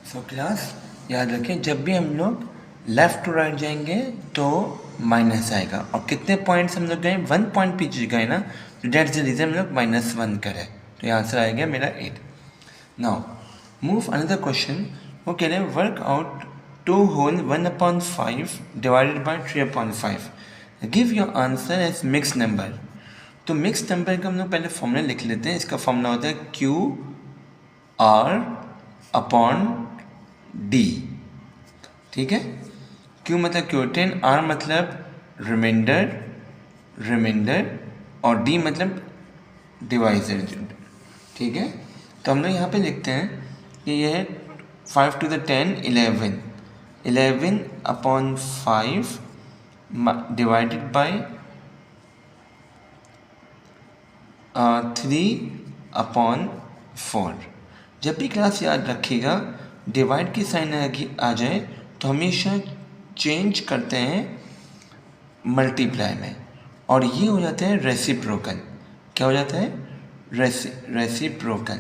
सो क्लास याद रखें जब भी हम लोग लेफ्ट टू राइट जाएंगे तो माइनस आएगा, और कितने पॉइंट्स हम लोग गए? 1 पॉइंट पीछे गए ना, तो डेट्स द रीजन हम लोग -1 करें, तो ये आंसर आएगा मेरा 8। Now move another question. वो कह रहे हैं work out 2 whole 1/5 divided by 3/5, give your answer as mix number. तो मिक्स नंबर का हम लोग पहले फॉर्मूला लिख लेते हैं। इसका फॉर्मूला होता है QR/D, ठीक है। Q मतलब क्यूटेन, R मतलब रिमाइंडर और D मतलब डिवाइजर, ठीक है। तो हम लोग यहाँ पे लिखते हैं कि यह है 5 to the 10 11/5 डिवाइडेड बाय 3/4। जब भी क्लास याद रखिएगा डिवाइड की साइन आ जाए तो हमेशा चेंज करते हैं मल्टीप्लाई में, और ये हो जाता है रेसिप्रोकल। क्या हो जाता है? रेसिप्रोकल।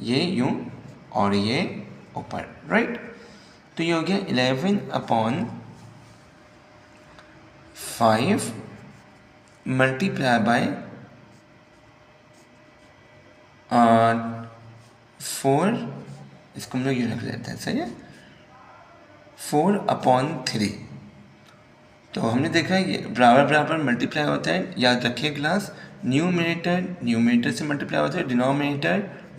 ये यूं और ये ऊपर, राइट। तो ये हो गया 11/5 मल्टीप्लाई बाय 4, इसको हम लोग यूं लिख लेते हैं, सही है, 4/3। तो हमने देखा है ये बराबर बराबर मल्टीप्लाई होता है, याद रखिए क्लास। न्यूमरेटर से मल्टीप्लाई होता है,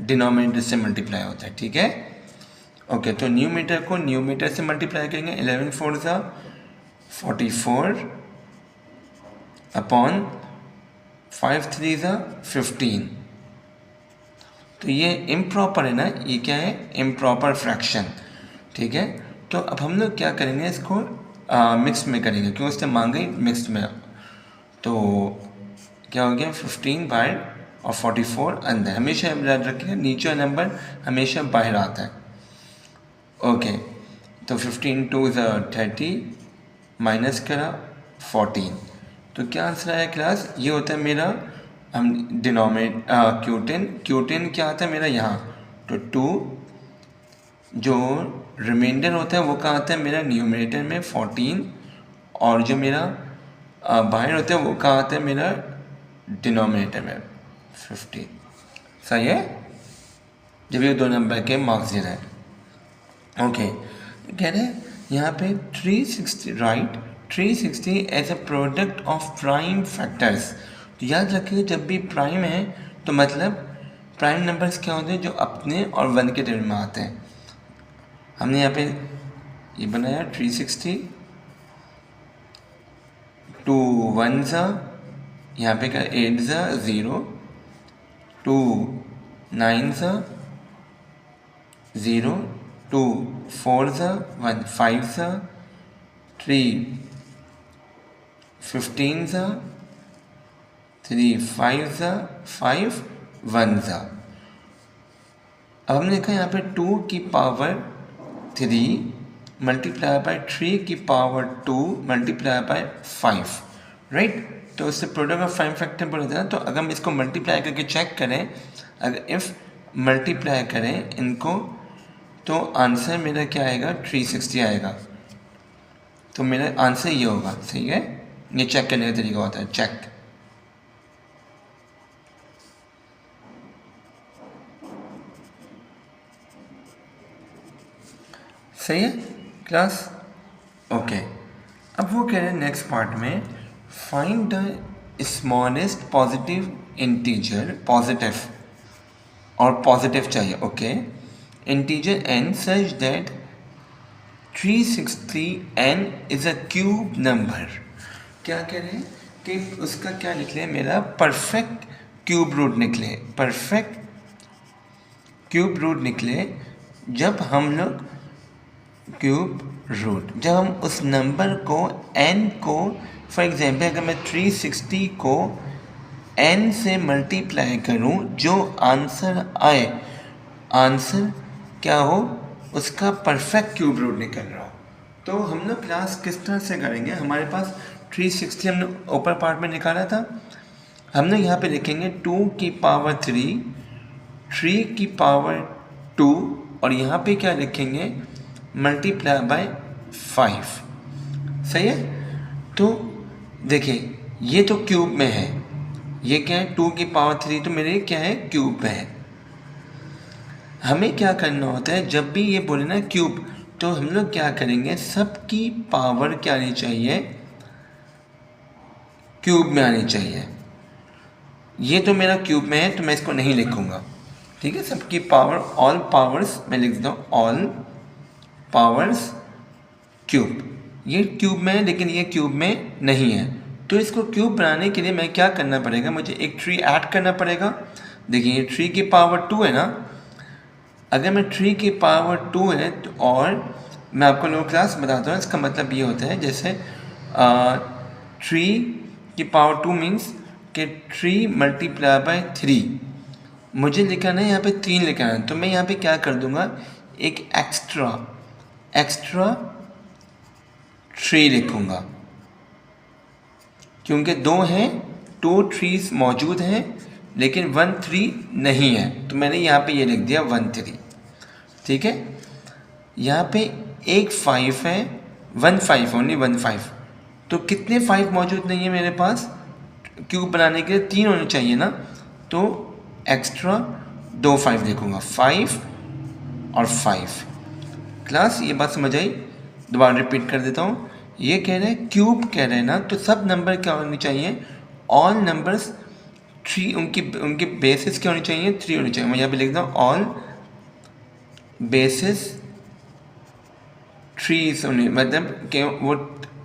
डिनोमिनेटर से मल्टीप्लाई होता है, ठीक है। ओके, तो न्यूमरेटर को न्यूमरेटर से मल्टीप्लाई करेंगे, 11 4 44 अपॉन 5 3 15। तो ये इम्प्रॉपर है ना, ये क्या है? इम्प्रॉपर फ्रैक्शन, ठीक है। तो अब हम लोग क्या करेंगे, इसको मिक्स में करेंगे, क्यों इसने मांगा ही मिक्स में। तो क्या हो गया? 15 और 44 अंदर। हमेशा याद रखिएगा नीचे नंबर हमेशा बाहर आता है। ओके, तो 15 2 30 माइनस करा 14। तो क्या आंसर आया क्लास? ये होता है मेरा हम क्यूटेन क्या आता है मेरा यहाँ। तो 2 जो रिमाइंडर होता है वो कहाँ आता है मेरा? न्यूमरेटर में 14, और जो मेरा बाहर होता है वो कहाँ आता है मेरा? डिनोमिनेटर में 15। सही है, जब ये दो नंबर के मार्क्स दे रहे हैं। ओके, कह रहे हैं यहाँ पे 360, right, 360 as a product of prime factors. तो याद रखिए जब भी प्राइम है तो मतलब प्राइम नंबर्स क्या होते हैं? जो अपने और 1 के टेबल में आते हैं। हमने यहाँ पे ये बनाया 360, 2 1 यहाँ पे क्या 8 0, 2 9 0, 2 4 1 5 3 15 3 5 5 1 अब हमने देखा यहाँ पे 2 की पावर 3 मल्टीप्लाई बाय 3 की पावर 2 मल्टीप्लाई बाय 5, राइट। तो इससे प्रोडक्ट ऑफ प्राइम फैक्टर बोला जाता है। तो अगर हम इसको मल्टीप्लाई करके चेक करें, अगर इफ़ मल्टीप्लाई करें इनको, तो आंसर मेरा क्या आएगा? 360 आएगा। तो मेरा आंसर ये होगा, सही है। ये चेक करने का तरीका होता है, चेक। सही है क्लास? ओके, अब वो कह रहे हैं नेक्स्ट पार्ट में find the smallest positive integer, positive और पॉजिटिव चाहिए, okay, integer n such that 360n is a cube number. क्या कह रहे हैं कि उसका क्या निकले? मेरा परफेक्ट क्यूब रूट निकले, परफेक्ट क्यूब रूट निकले जब हम लोग जब हम उस नंबर को n को, फॉर एग्जांपल अगर मैं 360 को n से मल्टीप्लाई करूं, जो आंसर आए, आंसर क्या हो? उसका परफेक्ट क्यूब रूट निकल रहा हो। तो हम लोग क्लास किस तरह से करेंगे? हमारे पास 360 हमने ऊपर पार्ट में निकाला था, हम लोग यहाँ पे लिखेंगे 2 की पावर 3, 3 की पावर 2, और यहाँ पे क्या लिखेंगे? मल्टीप्लाई बाय 5, सही है। तो देखिए ये तो क्यूब में है, ये क्या है? 2 की पावर 3, तो मेरे क्या है? क्यूब में है। हमें क्या करना होता है जब भी ये बोले ना क्यूब, तो हम लोग क्या करेंगे? सबकी पावर क्या आनी चाहिए? क्यूब में आनी चाहिए। ये तो मेरा क्यूब में है तो मैं इसको नहीं लिखूंगा, ठीक है। सबकी पावर, ऑल पावर्स मैं लिख देता हूँ, ऑल पावर्स क्यूब। ये क्यूब में है लेकिन ये क्यूब में नहीं है। तो इसको क्यूब बनाने के लिए मैं क्या करना पड़ेगा? मुझे एक 3 ऐड करना पड़ेगा। देखिए ये 3 की पावर 2 है ना, अगर मैं 3 की पावर 2 है तो, और मैं आपको लो क्लास बताता हूँ, इसका मतलब ये होता है जैसे 3 की पावर 2 मीन्स कि 3 मल्टीप्लाई बाय 3, मुझे लिखाना है यहाँ पे 3 लिखाना है। तो मैं यहाँ पे क्या कर दूँगा? एक एक्स्ट्रा 3 लिखूँगा, क्योंकि 2 हैं, 2 trees मौजूद हैं लेकिन 1 3 नहीं है, तो मैंने यहाँ पे ये लिख दिया 1 3। ठीक है, यहाँ पे एक 5 है, 1 5 ओनली 1 5, तो कितने 5 मौजूद नहीं है मेरे पास? क्यूब बनाने के लिए 3 होने चाहिए ना, तो एक्स्ट्रा 2 5 लिखूँगा, 5 और 5। क्लास ये बात समझ आई? दोबारा रिपीट कर देता हूँ। ये कह रहे हैं क्यूब कह रहे हैं ना, तो सब नंबर क्या होने चाहिए? ऑल नंबर्स 3, उनकी बेसिस क्या होनी चाहिए? 3 होनी चाहिए। मैं यहाँ पे लिखता हूँ ऑल बेसिस 3 होने, मतलब कि वो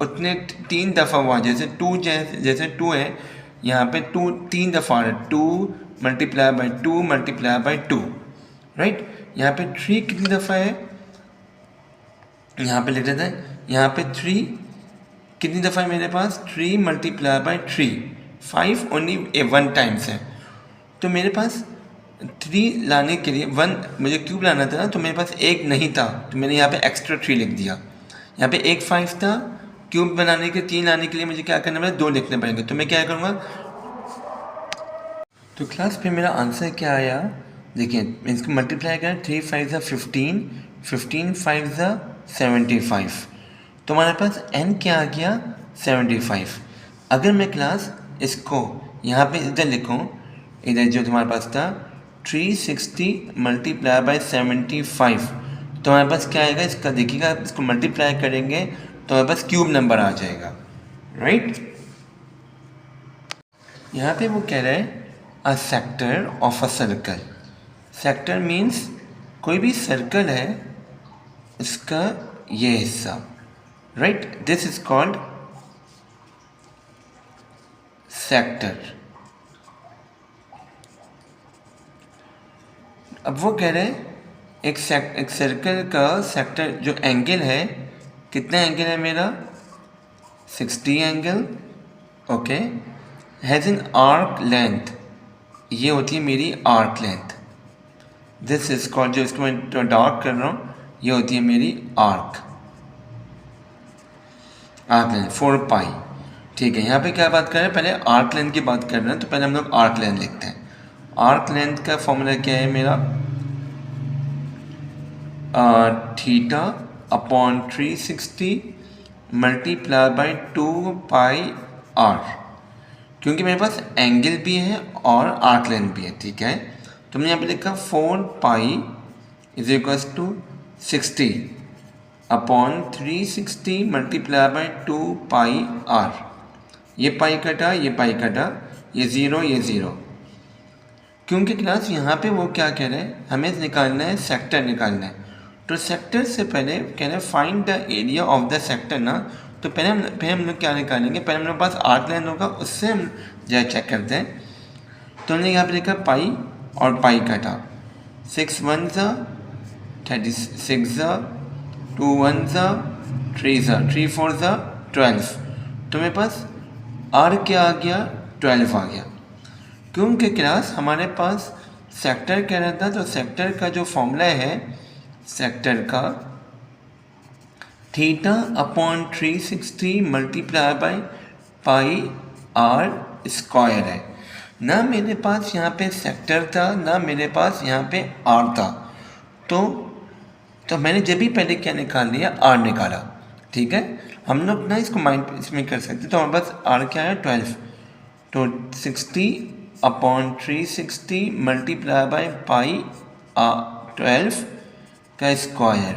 उतने 3 दफ़ा हुआ, जैसे 2 जैसे 2 है, यहाँ पे 2 3 दफ़ा आ रहा है, 2 multiply by 2 multiply by 2, right. यहाँ पे 3 कितनी दफ़ा है? यहाँ पे लिख देते हैं, यहाँ पे 3 कितनी दफ़ा है मेरे पास? 3 मल्टीप्लाई बाई 3, 5 ओनली 1 टाइम्स है। तो मेरे पास 3 लाने के लिए 1 मुझे क्यूब लाना था ना, तो मेरे पास 1 नहीं था, तो मैंने यहाँ पे एक्स्ट्रा 3 लिख दिया। यहाँ पे एक 5 था, क्यूब बनाने के 3 लाने के लिए मुझे क्या करना पड़ेगा? 2 लिखने पड़ेंगे, तो मैं क्या करूँगा? तो क्लास पे मेरा आंसर क्या आया? देखिए, इसको मल्टीप्लाई करें, 3 5 ज़ा 15, 15 5 ज़ा 75, तो हमारे पास n क्या आ गया? 75। अगर मैं क्लास इसको यहाँ पे इधर लिखूँ, इधर जो तुम्हारे पास था 360 मल्टीप्लाई बाई 75, तो हमारे पास क्या आएगा? इसका देखिएगा, इसको मल्टीप्लाई करेंगे तो हमारे पास क्यूब नंबर आ जाएगा, राइट। यहाँ पे वो कह रहा है a sector of a circle. Sector means कोई भी सर्कल है, इसका ये हिस्सा, right, this is called sector. अब वो कह रहे हैं एक सर्कल का सेक्टर जो एंगल है, कितना एंगल है मेरा? 60 angle, okay, has an arc length, ये होती है मेरी arc length. This is called, जो इसको मैं डार्क कर रहा हूँ, ये होती है मेरी आर्क लेंथ 4 पाई। ठीक है, यहाँ पे क्या बात कर रहे हैं? पहले आर्क लेंथ की बात कर रहे हैं, तो पहले हम लोग आर्क लेंथ लिखते हैं। आर्क लेंथ का फॉर्मूला क्या है मेरा? Theta upon 360 multiply by 2 pi r, क्योंकि मेरे पास एंगल भी है और आर्क लेंथ भी है। ठीक है, तो मैंने यहाँ पे लिखा 4 pi is equals to 60 upon 360 multiply by 2 pi r. ये पाई कटा, ये पाई कटा, ये ज़ीरो, ये ज़ीरो, क्योंकि क्लास यहाँ पे वो क्या कह रहे हैं? हमें निकालना है, सेक्टर निकालना है। तो सेक्टर से पहले कह रहे हैं find the area of the sector ना, तो पहले हम लोग क्या निकालेंगे? पहले हम लोग पास आर्क लेंथ होगा, उससे हम जो चेक करते हैं। तो हमने यहाँ पे लिखा पाई और पाई काटा, 6 1 ज़ा 36 ज़ा, 2 1 ज़ा 3 ज़ा, 3 4 ज़ा 12, तो मेरे पास आर क्या आ गया? 12 आ गया। क्योंकि क्लास हमारे पास सेक्टर कह रहा था, तो सेक्टर का जो फॉर्मूला है सेक्टर का, theta upon 360 multiply by pi r square है ना। मेरे पास यहाँ पे सेक्टर था ना, मेरे पास यहाँ पे आर था, तो मैंने जब भी पहले क्या निकाल लिया? आर निकाला। ठीक है, हम लोग ना इसको माइंड इसमें कर सकते, तो हमारे पास आर क्या है? 12, तो 60 अपॉन 360 मल्टीप्लाई बाई पाई 12 का स्क्वायर,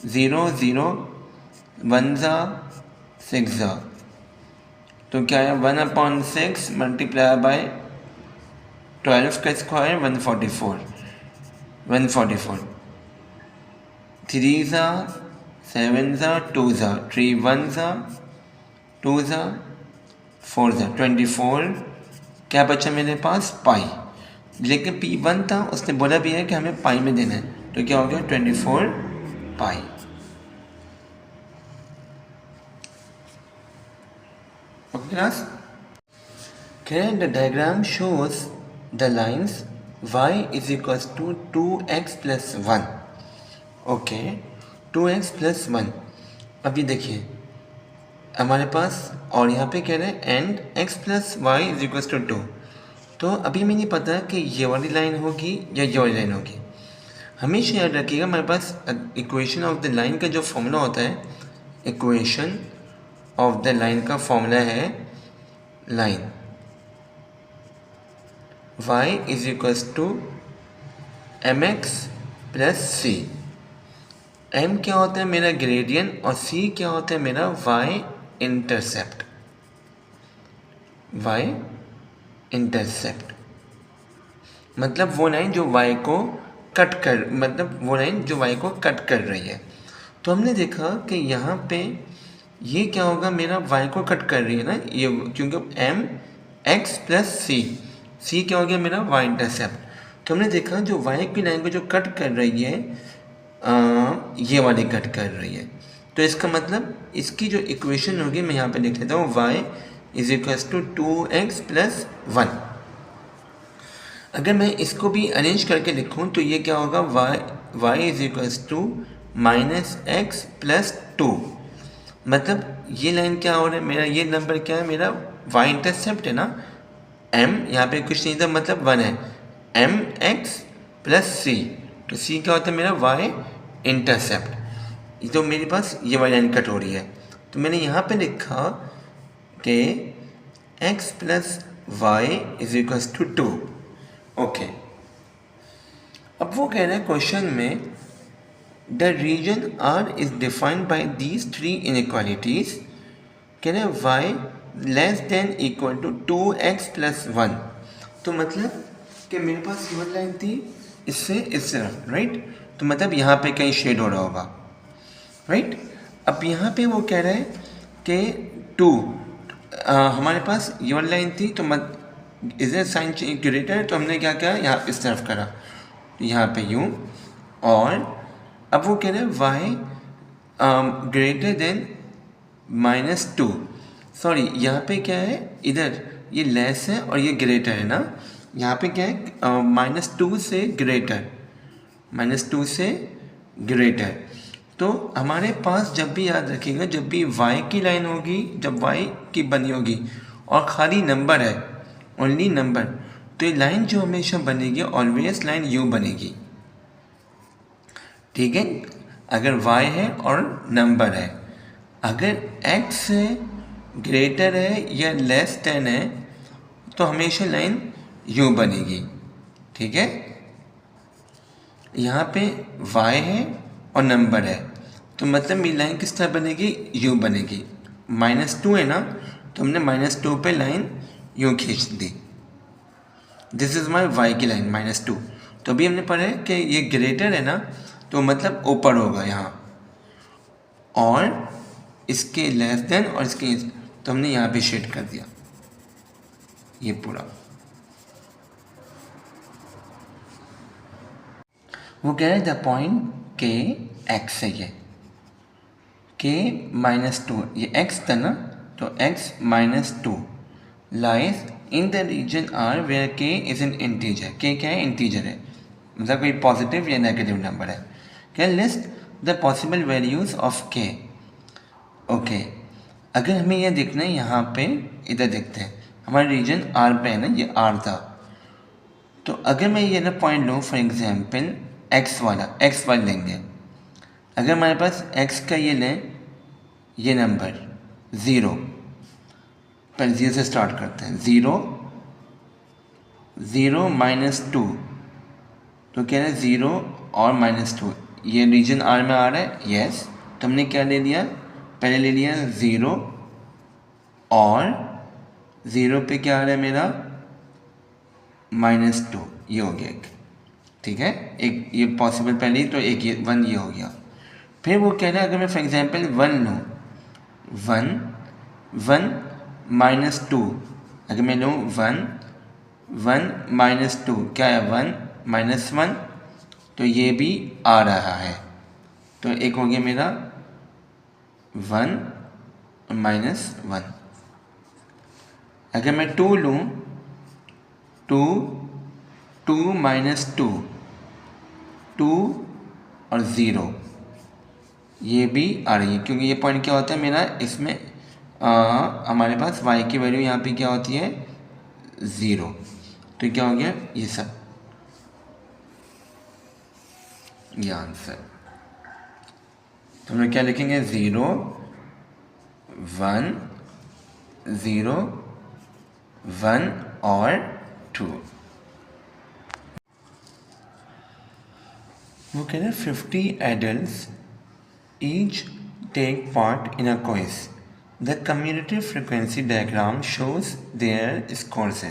0 0 1 ज़ा 6 ज़ा, तो क्या है? 1 अपॉन 6 मल्टीप्लाई बाई 12 का स्क्वायर 144, 144, 3 ज़ा 7 ज़ा 2 ज़ा, 3 1 ज़ा 2 ज़ा 4 ज़ा 24, क्या बचा मेरे पास? पाई। लेकिन P1 था, उसने बोला भी है कि हमें पाई में देना है, तो क्या हो गया? 24 pi. Okay class, the diagram shows the lines y is equals to 2x plus 1। Okay, 2x plus 1। अभी देखिए, हमारे पास, और यहाँ पे कह रहे हैं and x plus y is equal to 2। तो अभी हमें नहीं पता कि ये वाली लाइन होगी या ये वाली लाइन होगी। हमेशा याद रखिएगा हमारे पास इक्वेशन ऑफ द लाइन का जो फॉर्मूला होता है, इक्वेशन ऑफ द लाइन का फॉर्मूला है line y is equals to mx plus c. m क्या होता है मेरा ग्रेडियंट और c क्या होता है मेरा y इंटरसेप्ट। y इंटरसेप्ट मतलब वो लाइन जो y को कट कर, मतलब वो लाइन जो y को कट कर रही है। तो हमने देखा कि यहाँ पे ये क्या होगा, मेरा y को कट कर रही है ना ये, क्योंकि m x प्लस c क्या हो गया मेरा y इंटरसेप्ट। तो हमने देखा जो y की लाइन को जो कट कर रही है ये वाली कट कर रही है। तो इसका मतलब इसकी जो इक्वेशन होगी मैं यहाँ पे लिख लेता हूँ y is equals to 2x plus 1। अगर मैं इसको भी अरेंज करके लिखूँ तो ये क्या होगा y is equals to minus x plus 2। मतलब ये लाइन क्या हो रहा है मेरा, ये नंबर क्या है मेरा y इंटरसेप्ट है ना, m यहाँ पे कुछ नहीं था मतलब 1 है, m x प्लस c। तो c क्या होता है मेरा y इंटरसेप्ट। तो मेरे पास ये वाली लाइन कट हो रही है, तो मैंने यहाँ पे लिखा कि x plus y is equals to 2। Okay, अब वो कह रहे हैं क्वेश्चन में the region R is defined by these three inequalities. कह रहे हैं y less than equal to 2x plus 1। तो मतलब कि मेरे पास ये लाइन थी इससे इस तरफ, राइट। तो मतलब यहाँ पे कहीं शेड हो रहा होगा, राइट। अब यहाँ पे वो कह रहे हैं कि 2 हमारे पास ये वाली लाइन थी, तो मत इधर साइन ग्रेटर, तो हमने क्या किया यहाँ इस तरफ करा, यहाँ पे यूँ। और अब वो कह रहे हैं y ग्रेटर देन -2। सॉरी, यहाँ पे क्या है, इधर ये लेस है और ये ग्रेटर है ना। यहाँ पे क्या है -2 से ग्रेटर, -2 से ग्रेटर। तो हमारे पास जब भी याद रखिएगा, जब भी y की लाइन होगी, जब y की बनी होगी और खाली नंबर है, ओनली नंबर, तो ये लाइन जो हमेशा बनेगी ऑलवेज लाइन यू बनेगी, ठीक है। अगर y है और नंबर है, अगर x है, ग्रेटर है या लेस देन है, तो हमेशा लाइन यू बनेगी, ठीक है। यहाँ पे y है और नंबर है, तो मतलब मेरी लाइन किस तरह बनेगी, यू बनेगी। -2 है ना, तो हमने -2 पे लाइन यूँ खींच दी। दिस इज़ माई y की लाइन -2। तो अभी हमने पढ़ा है कि ये ग्रेटर है ना, तो मतलब ऊपर होगा यहाँ, और इसके लेस देन और इसके, तो हमने यहाँ पे शेड कर दिया ये पूरा। वो कह रहे हैं द पॉइंट के x है, ये k -2, ये x था ना, तो x -2 lies in the region R where k is an integer. k क्या है, इंटीजर है, मतलब कोई पॉजिटिव या नेगेटिव नंबर है। Can list the possible values of k। Okay, अगर हमें यह देखना है, यहाँ पे इधर देखते हैं, हमारा रीजन r पे है ना, ये r था। तो अगर मैं ये ना पॉइंट लूँ, फॉर एग्जाम्पल x वाला लेंगे। अगर हमारे पास x का ये लें, ये नंबर 0, पहले 0 से स्टार्ट करते हैं, 0 -2, तो क्या है 0 और -2, ये रीजन R में आ रहा है, यस। तो हमने क्या ले लिया, पहले ले लिया 0, और 0 पे क्या आ रहा है मेरा -2, ये हो गया एक, ठीक है। एक ये पॉसिबल पहले ही, तो एक ये 1 ये हो गया। फिर वो कह रहा है अगर मैं फॉर एग्जांपल 1 लूँ, 1 -2, अगर मैं लूँ 1 -2, क्या है 1 -1, तो ये भी आ रहा है, तो एक हो गया मेरा 1 -1। अगर मैं 2 लूँ, 2 -2, 2 और 0, ये भी आ रही है, क्योंकि ये पॉइंट क्या होता है मेरा, इसमें हमारे पास y की वैल्यू यहाँ पे क्या होती है 0। तो क्या हो गया ये सब, ये आंसर। तो हम लोग क्या लिखेंगे 0 1 0 1 और 2। वो कह रहे हैं 50 adults each take part in a quiz. The cumulative frequency diagram shows their scores.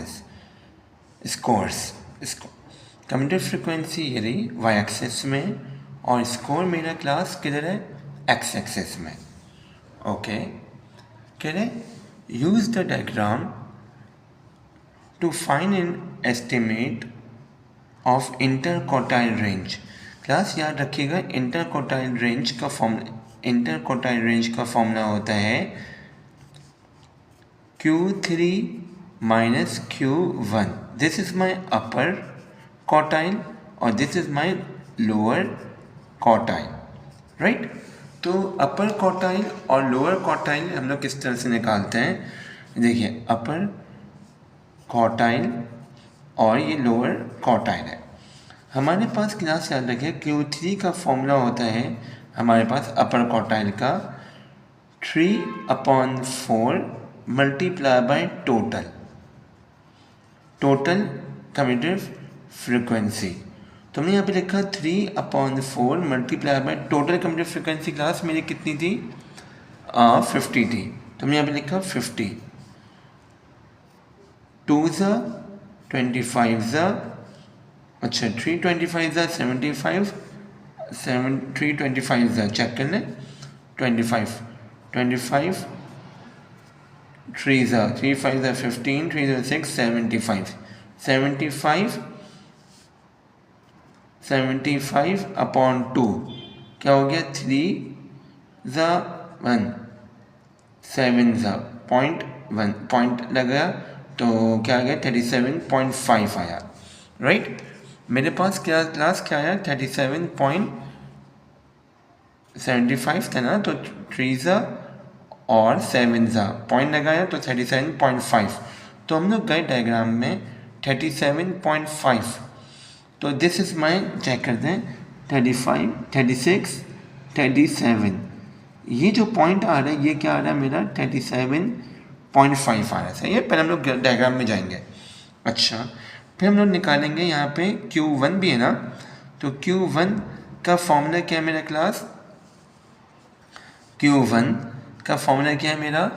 Cumulative frequency ये रही वाई एक्सेस में, और स्कोर मेरा क्लास किधर है एक्स एक्सेस में। ओके, कह रहे use the diagram to find an estimate of interquartile range. Class याद रखिएगा इंटर क्वार्टाइल रेंज का फॉर्मूला होता है Q3 minus Q1. This is my upper quartile और this is my lower quartile, right? तो अपर quartile और lower quartile हम लोग किस तरह से निकालते हैं, देखिए अपर क्वार्टाइल और ये लोअर क्वार्टाइल है। हमारे पास क्लास याद रखिए Q3 का फॉर्मूला होता है हमारे पास अपर क्वार्टाइल का 3/4 multiply by total commutative frequency. तो हमने यहाँ पे लिखा 3/4 multiply by total commutative frequency. Class मेरी कितनी थी 50 थी, तो हमने यहाँ पे लिखा 50। 2 ज़ा 25 ज़ा, अच्छा 325 ज़ा 75, 325 ज़ा चेक कर लें 25 3 ज़ा 3 5 ज़ा 15, 3 ज़ा 6 75 अपॉन 2 क्या हो गया 3 ज़ा 1 7 ज़ा पॉइंट लगा, तो क्या आ गया 37.5 आया, राइट। मेरे पास क्या क्लास क्या आया 37.75 था ना, तो 3 ज़ा और 7 ज़ा पॉइंट लगाया तो 37.5। तो हम लोग गए डायग्राम में 37.5, तो दिस इज माई चेक करते हैं 35 36 37, ये जो पॉइंट आ रहा है ये क्या आ रहा है मेरा 37.5 आ रहा है, सही है। पहले हम लोग डायग्राम में जाएंगे। अच्छा, फिर हम लोग निकालेंगे यहाँ पे Q1 भी है ना, तो Q1 का फॉर्मूला क्या है मेरा क्लास, Q1 का फॉर्मूला क्या है मेरा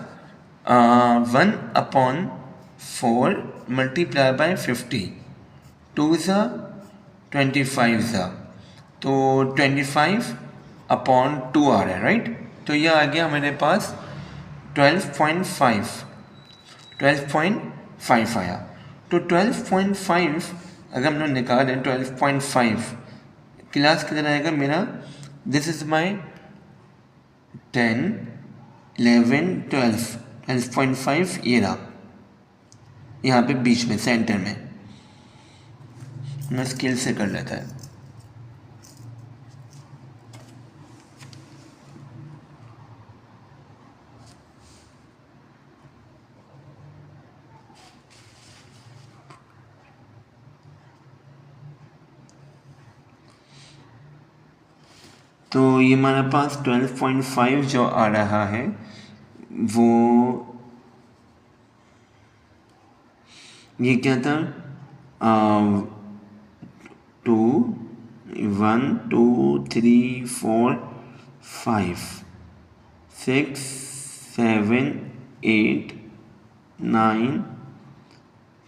1/4 मल्टीप्लाई बाय 50, 2 ज़ा 25 ज़ा, तो 25/2 आ रहा है, राइट। तो ये आ गया मेरे पास 12.5 आया। तो 12.5 अगर हम लोग निकालें 12.5 क्लास किधर आएगा मेरा, दिस इज माई 10 11 12.5 ये रहा यहाँ पे बीच में सेंटर में, मैं स्केल से कर लेता है। तो ये हमारे पास 12.5 जो आ रहा है वो ये क्या था 2 1 2 3 4 5 6 7 8 9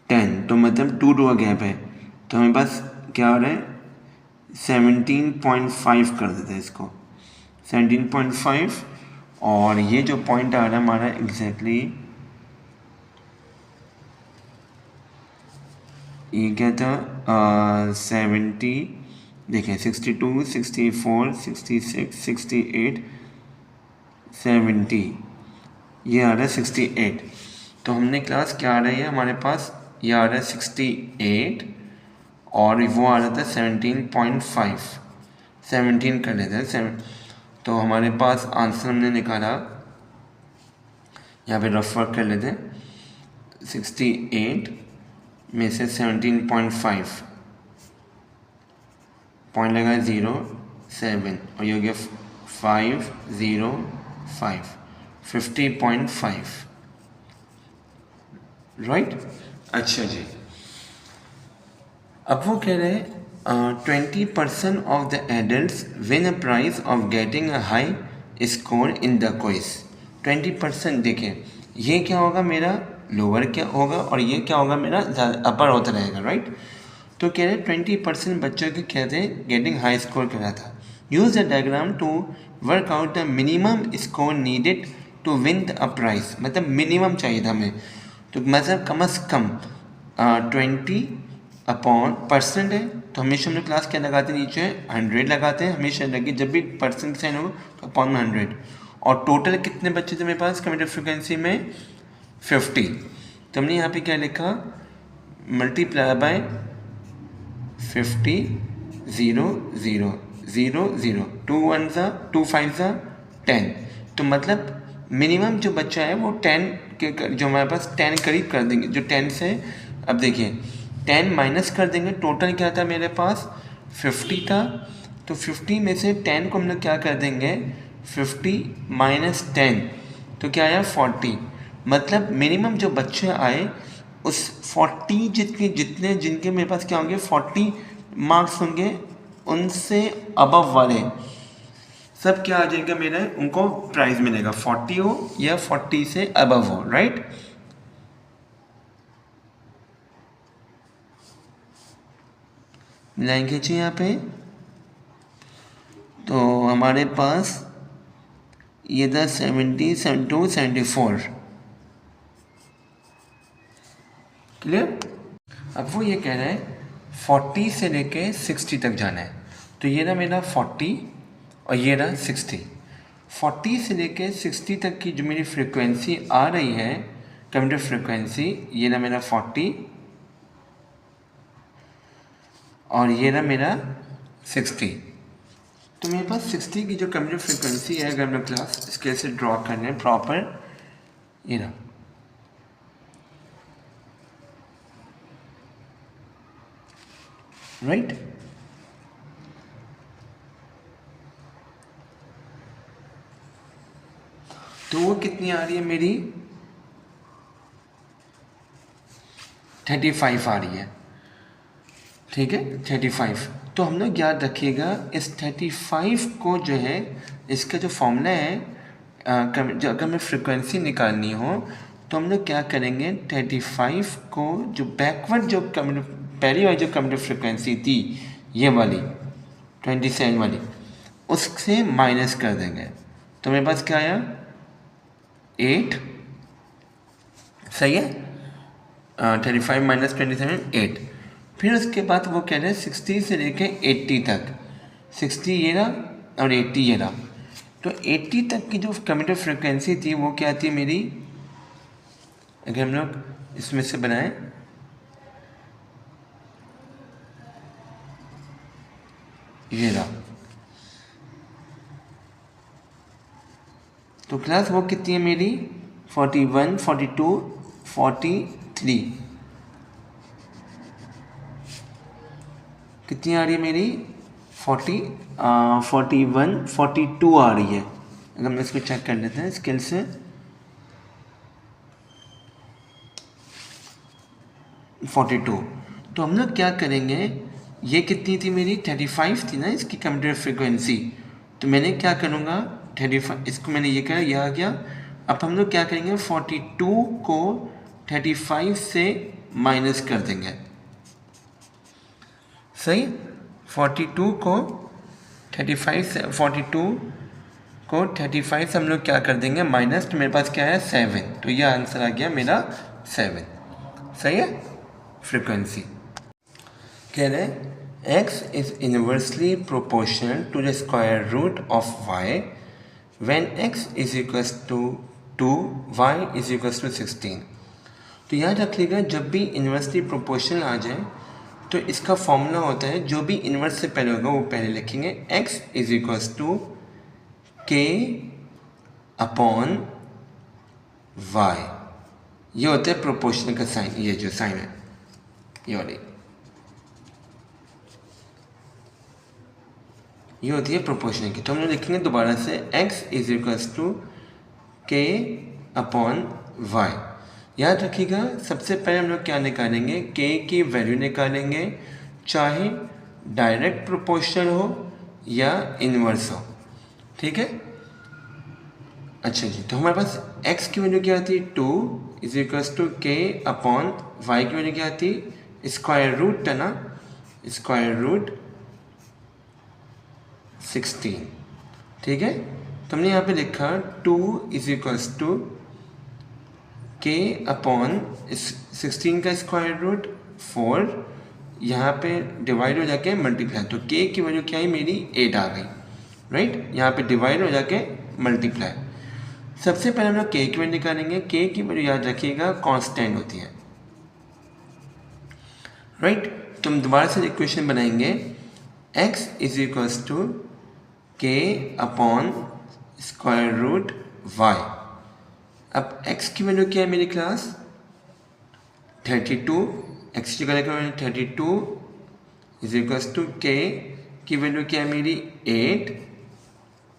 10, तो मतलब 2 का गैप है, तो हमारे पास क्या हो रहा है 17.5 कर देते हैं इसको 17.5, और ये जो पॉइंट आ रहा है हमारा एग्जैक्टली ये क्या था 70, देखें 62 64 66 68 70, ये आ रहा है 68। तो हमने क्लास क्या आ रहा है हमारे पास, ये आ रहा है 68 और वो आ रहा था 17.5, 17 कर लेते हैं। तो हमारे पास आंसर हमने निकाला यहाँ पे रफ वर्क कर लेते हैं। 68 में से 17.5 पॉइंट लगा 0.7 और ये हो गया 5.05 50.5 राइट। अच्छा जी, अब वो कह रहे हैं 20% of the adults win a prize of getting a high score in the quiz. 20% देखें, ये क्या होगा मेरा लोअर क्या होगा और ये क्या होगा मेरा अपर होता रहेगा राइट। तो कह रहे 20% बच्चों के कहते हैं गेटिंग हाई स्कोर कर रहा था। Use the diagram to work out the minimum score needed to win a prize, मतलब मिनिमम चाहिए था हमें, तो मतलब कम से कम 20 अपॉन परसेंट है, तो हमेशा हम लोग क्लास क्या लगाते हैं, नीचे 100 लगाते हैं हमेशा लगे, जब भी परसेंट साइन हो तो अपॉन 100। और टोटल कितने बच्चे थे मेरे पास कम्यूटेटिव फ्रिक्वेंसी में 50, तो हमने यहाँ पे क्या लिखा, मल्टीप्लाई बाय 50 0 0 0 0 2 1 ज़ा 2 5 ज़ा 10, तो मतलब मिनिमम जो बच्चा है वो 10 के जो हमारे पास 10 करीब कर देंगे, जो 10 से अब देखिए 10 माइनस कर देंगे, टोटल क्या था मेरे पास 50 था, तो 50 में से 10 को हम लोग क्या कर देंगे 50 माइनस 10, तो क्या आया 40, मतलब मिनिमम जो बच्चे आए उस 40 जितने जिनके मेरे पास क्या होंगे 40 मार्क्स होंगे, उनसे अबव वाले सब क्या आ जाएगा मेरा, उनको प्राइज मिलेगा 40 हो या 40 से अबव हो राइट। लाइन खींचिए यहाँ पे, तो हमारे पास ये था 70 72 74 क्लियर। अब वो ये कह रहा है 40 से लेके 60 तक जाना है, तो ये रहा मेरा 40 और ये रहा 60। 40 से लेके 60 तक की जो मेरी फ्रिक्वेंसी आ रही है कम्यूटेटिव फ्रिक्वेंसी, ये रहा मेरा 40 और ये रहा मेरा 60। तो मेरे पास 60 की जो कम्यूटेटिव फ्रिक्वेंसी है, अगर हम लोग क्लास स्केल से ड्रॉ कर लें प्रॉपर, ये रहा राइट। तो वो कितनी आ रही है मेरी 35 आ रही है, ठीक है 35। तो हम लोग याद रखिएगा इस 35 को जो है, इसका जो फॉर्मूला है जो अगर हमें फ्रिक्वेंसी निकालनी हो तो हम लोग क्या करेंगे 35 को जो बैकवर्ड जो पहली वाली जो कम्यूटेटिव फ्रिक्वेंसी थी ये वाली 27 वाली, उससे माइनस कर देंगे, तो मेरे पास क्या आया 8, सही है 35 माइनस 27 8। फिर उसके बाद वो कह रहे हैं 60 से लेके 80 तक, 60 ये रहा और 80 ये रहा, तो 80 तक की जो कम्यूटेटिव फ्रिक्वेंसी थी वो क्या थी मेरी, अगर हम लोग इसमें से बनाएं ये रहा, तो क्लास वो कितनी है मेरी 41 42 43, कितनी आ रही है मेरी 41 42 आ रही है। अगर हम इसको चेक कर लेते हैं स्केल से, तो हम लोग क्या करेंगे, ये कितनी थी मेरी 35 थी ना इसकी कम्यूटेटिव फ्रिक्वेंसी, तो मैंने क्या करूँगा 35 इसको मैंने ये करा, यह आ गया। अब हम लोग क्या करेंगे 42 को 35 से माइनस कर देंगे, सही 42 को 35 से 42 को 35 से हम लोग क्या कर देंगे माइनस, तो मेरे पास क्या है 7, तो यह आंसर आ गया मेरा 7, सही है फ्रिक्वेंसी। कह रहे x is inversely proportional to the square root of y when x is equals to 2 y is equals to 16। तो याद रख लीजिएगा जब भी इनवर्सली प्रोपोर्शनल आ जाए तो इसका फॉर्मूला होता है, जो भी इन्वर्स से पहले होगा वो पहले लिखेंगे, x is equals to k upon y, ये होता है प्रोपोर्शनल का साइन, ये जो साइन है ये वाली, ये होती है प्रोपोर्शनल की। तो हम लोग लिखेंगे दोबारा से x is equals to k upon y। याद रखिएगा सबसे पहले हम लोग क्या निकालेंगे, k की वैल्यू निकालेंगे, चाहे डायरेक्ट प्रोपोर्शनल हो या इनवर्स हो, ठीक है। अच्छा जी, तो हमारे पास x की वैल्यू क्या आती है 2 is equals to k upon y की वैल्यू क्या आती है स्क्वायर रूट है ना, स्क्वायर रूट 16, ठीक है। तो हमने यहाँ पे लिखा 2 is equals to k upon 16 का स्क्वायर रूट 4, यहाँ पे डिवाइड हो जाके मल्टीप्लाई, तो k की वैल्यू क्या है मेरी 8 आ गई, राइट। यहाँ पे डिवाइड हो जाके मल्टीप्लाई। सबसे पहले हम लोग k की वैल्यू निकालेंगे, k की वैल्यू याद रखिएगा कांस्टेंट होती है, राइट। तो हम दोबारा से इक्वेशन बनाएंगे x is equals to k upon square root y। अब x की वैल्यू क्या है मेरी क्लास 32, x की value 32 is equals to k की वैल्यू क्या है मेरी 8,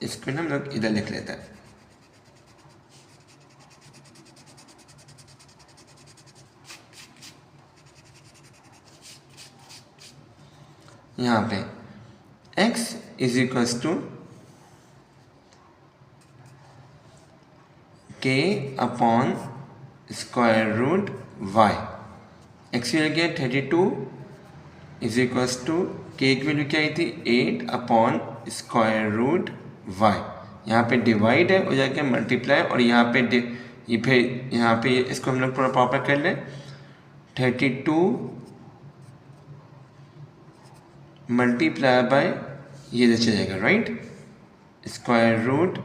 इसको ना हम लोग इधर लिख लेते हैं, यहाँ पे x is equals to k upon square root y। x की वैल्यू क्या है 32 इज इक्वल्स टू k की वैल्यू क्या आई थी 8 अपॉन स्क्वायर रूट y। यहाँ पे डिवाइड है हो जाके मल्टीप्लाई, और यहाँ पे ये फिर यहाँ पे इसको हम लोग पूरा प्रॉपर कर लें 32 मल्टीप्लाई बाय ये जैसे जाएगा, right, square root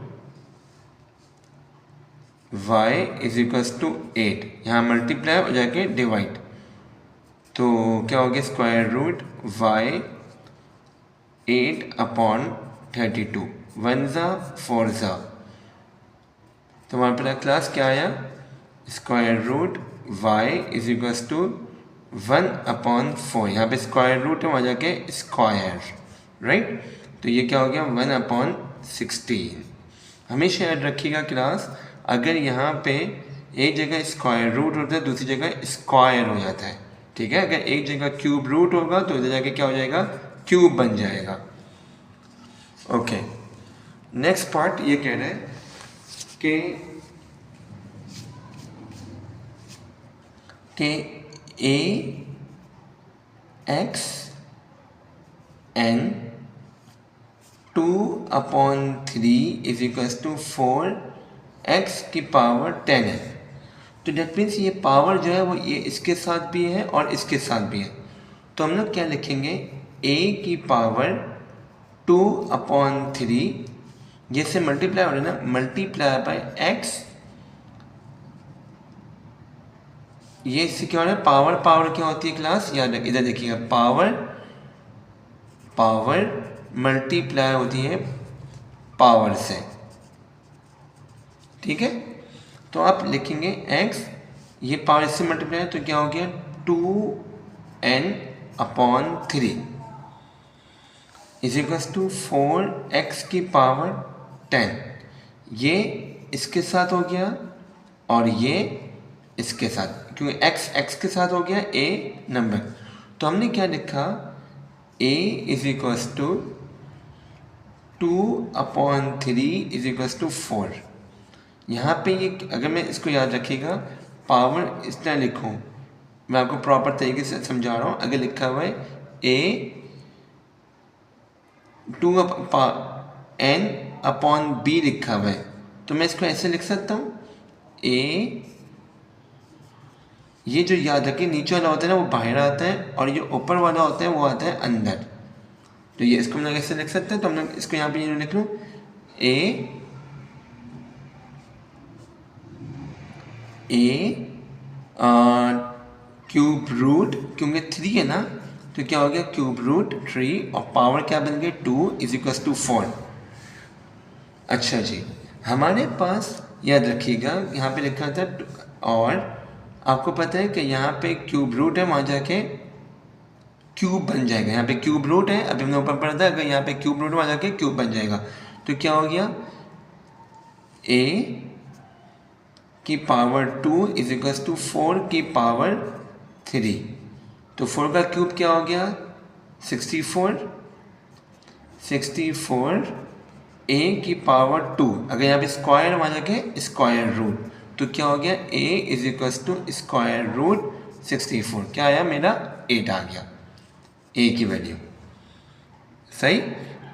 y is equals to 8, यहाँ मल्टीप्लाई हो जाके डिवाइड, तो क्या हो गया स्क्वायर रूट y 8 अपॉन 32, 1 ज़ा 4 ज़ा, तो हमारे पास क्लास क्या आया square root y is equals to 1 upon 4, यहाँ पे स्क्वायर रूट है वहाँ जाके स्क्वायर, राइट। तो ये क्या हो गया 1 अपॉन 16। हमेशा याद रखिएगा क्लास, अगर यहाँ पे एक जगह स्क्वायर रूट होता है दूसरी जगह स्क्वायर हो जाता है, ठीक है। अगर एक जगह क्यूब रूट होगा तो इधर जाके क्या हो जाएगा क्यूब बन जाएगा। ओके, नेक्स्ट पार्ट ये कह रहे हैं कि a x n 2 upon 3 is equals to 4 x की पावर 10 है। तो डेट मीन्स ये पावर जो है वो ये इसके साथ भी है और इसके साथ भी है, तो हम लोग क्या लिखेंगे a की पावर 2 अपॉन 3, ये से मल्टीप्लाई हो रहा है ना, मल्टीप्लाई बाय x, ये इससे क्या हो रहा है पावर, पावर क्या होती है क्लास याद रखिए, इधर देखिएगा पावर, पावर मल्टीप्लाई होती है पावर से, ठीक है। तो आप लिखेंगे x, ये पावर इससे मल्टीप्लाई है तो क्या हो गया 2n upon 3 is equals to 4x की पावर 10, ये इसके साथ हो गया और ये इसके साथ, क्योंकि x के साथ हो गया a नंबर, तो हमने क्या लिखा a is equals to 2 upon 3 is equals to 4। यहाँ पे ये अगर मैं इसको याद रखिएगा पावर इस तरह लिखूँ, मैं आपको प्रॉपर तरीके से समझा रहा हूँ। अगर लिखा हुआ है a 2 n अपॉन b लिखा हुआ है तो मैं इसको ऐसे लिख सकता हूँ a, ये जो याद रखिए नीचे वाला होता है ना वो बाहर आता है और ये ऊपर वाला होता है वो आता है अंदर, तो ये इसको हम लोग ऐसे लिख सकते हैं। तो हम लोग इसको यहाँ पे लिख लूँ a क्यूब रूट, क्योंकि 3 है ना तो क्या हो गया क्यूब रूट 3 और पावर क्या बन गई 2 इज इक्वल टू 4। अच्छा जी, हमारे पास याद रखिएगा यहाँ पे लिखा था और आपको पता है कि यहाँ पे क्यूब रूट है, वहाँ जाके क्यूब बन जाएगा। यहाँ पे क्यूब रूट है, अभी हमने ऊपर पढ़ा था, अगर यहाँ पे क्यूब रूट वहाँ जाके क्यूब बन जाएगा। तो क्या हो गया, a की पावर 2 इज इक्वल्स टू 4 की पावर 3। तो 4 का क्यूब क्या हो गया, 64 a की पावर 2, अगर यहाँ पे स्क्वायर वहाँ जाके स्क्वायर रूट, तो क्या हो गया a is equals to square root 64। क्या आया मेरा 8 आ गया a की वैल्यू। सही।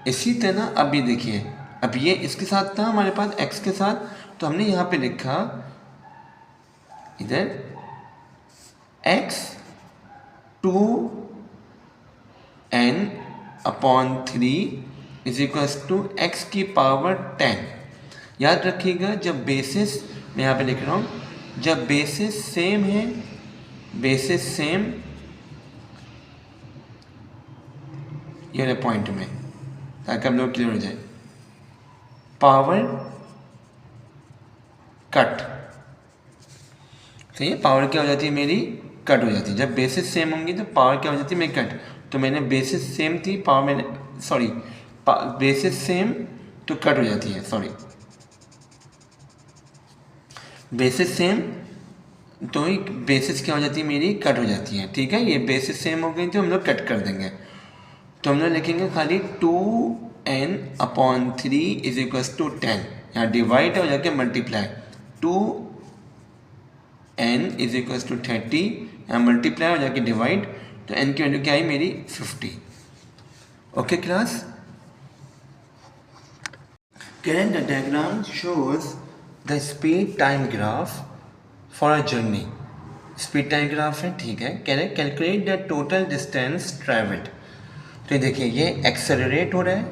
इसी तरह अब ये देखिए, अब ये इसके साथ था हमारे पास x के साथ, तो हमने यहाँ पे लिखा इधर x 2n upon 3 is equals to x की पावर 10। याद रखिएगा जब बेसिस, मैं यहाँ पे लिख रहा हूँ, जब बेसिस सेम है, बेसिस सेम ये पॉइंट में, ताकि हम लोग क्लियर हो जाए, पावर कट, सही है, पावर क्या हो जाती है मेरी, कट हो जाती है। जब बेसिस सेम होंगी तो पावर क्या हो जाती है मेरी, कट। तो मैंने बेसिस सेम थी, पावर मैंने, सॉरी, बेसिस सेम तो कट हो जाती है, सॉरी, बेसिस सेम तो ही बेसिस क्या हो जाती है मेरी, कट हो जाती है। ठीक है, ये बेसिस सेम हो गई तो हम लोग कट कर देंगे। तो हम लोग लिखेंगे खाली 2n upon 3 is equals to 10, यहाँ डिवाइड हो जाके multiply, 2n is equals to 30, यहाँ मल्टीप्लाई हो जाके डिवाइड, तो n की वैल्यू क्या आई मेरी 50। Okay class. Current the diagram shows the speed time graph for a journey. Speed time graph है, ठीक है। Calculate the total distance travelled. तो देखिए ये एक्सेलरेट हो रहा है,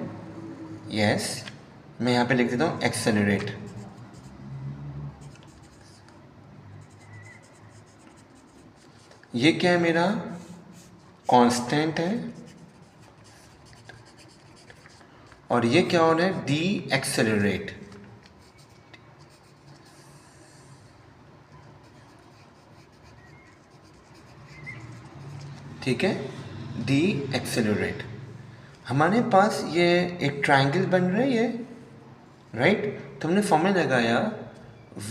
यस, मैं यहाँ पे लिख देता हूँ एक्सेलरेट। ये क्या है मेरा, कांस्टेंट है, और ये क्या हो रहा है, डी एक्सेलरेट। ठीक है, डी एक्सेलरेट। हमारे पास ये एक ट्रायंगल बन रहा है ये, राइट। तो हमने फॉर्मूला लगाया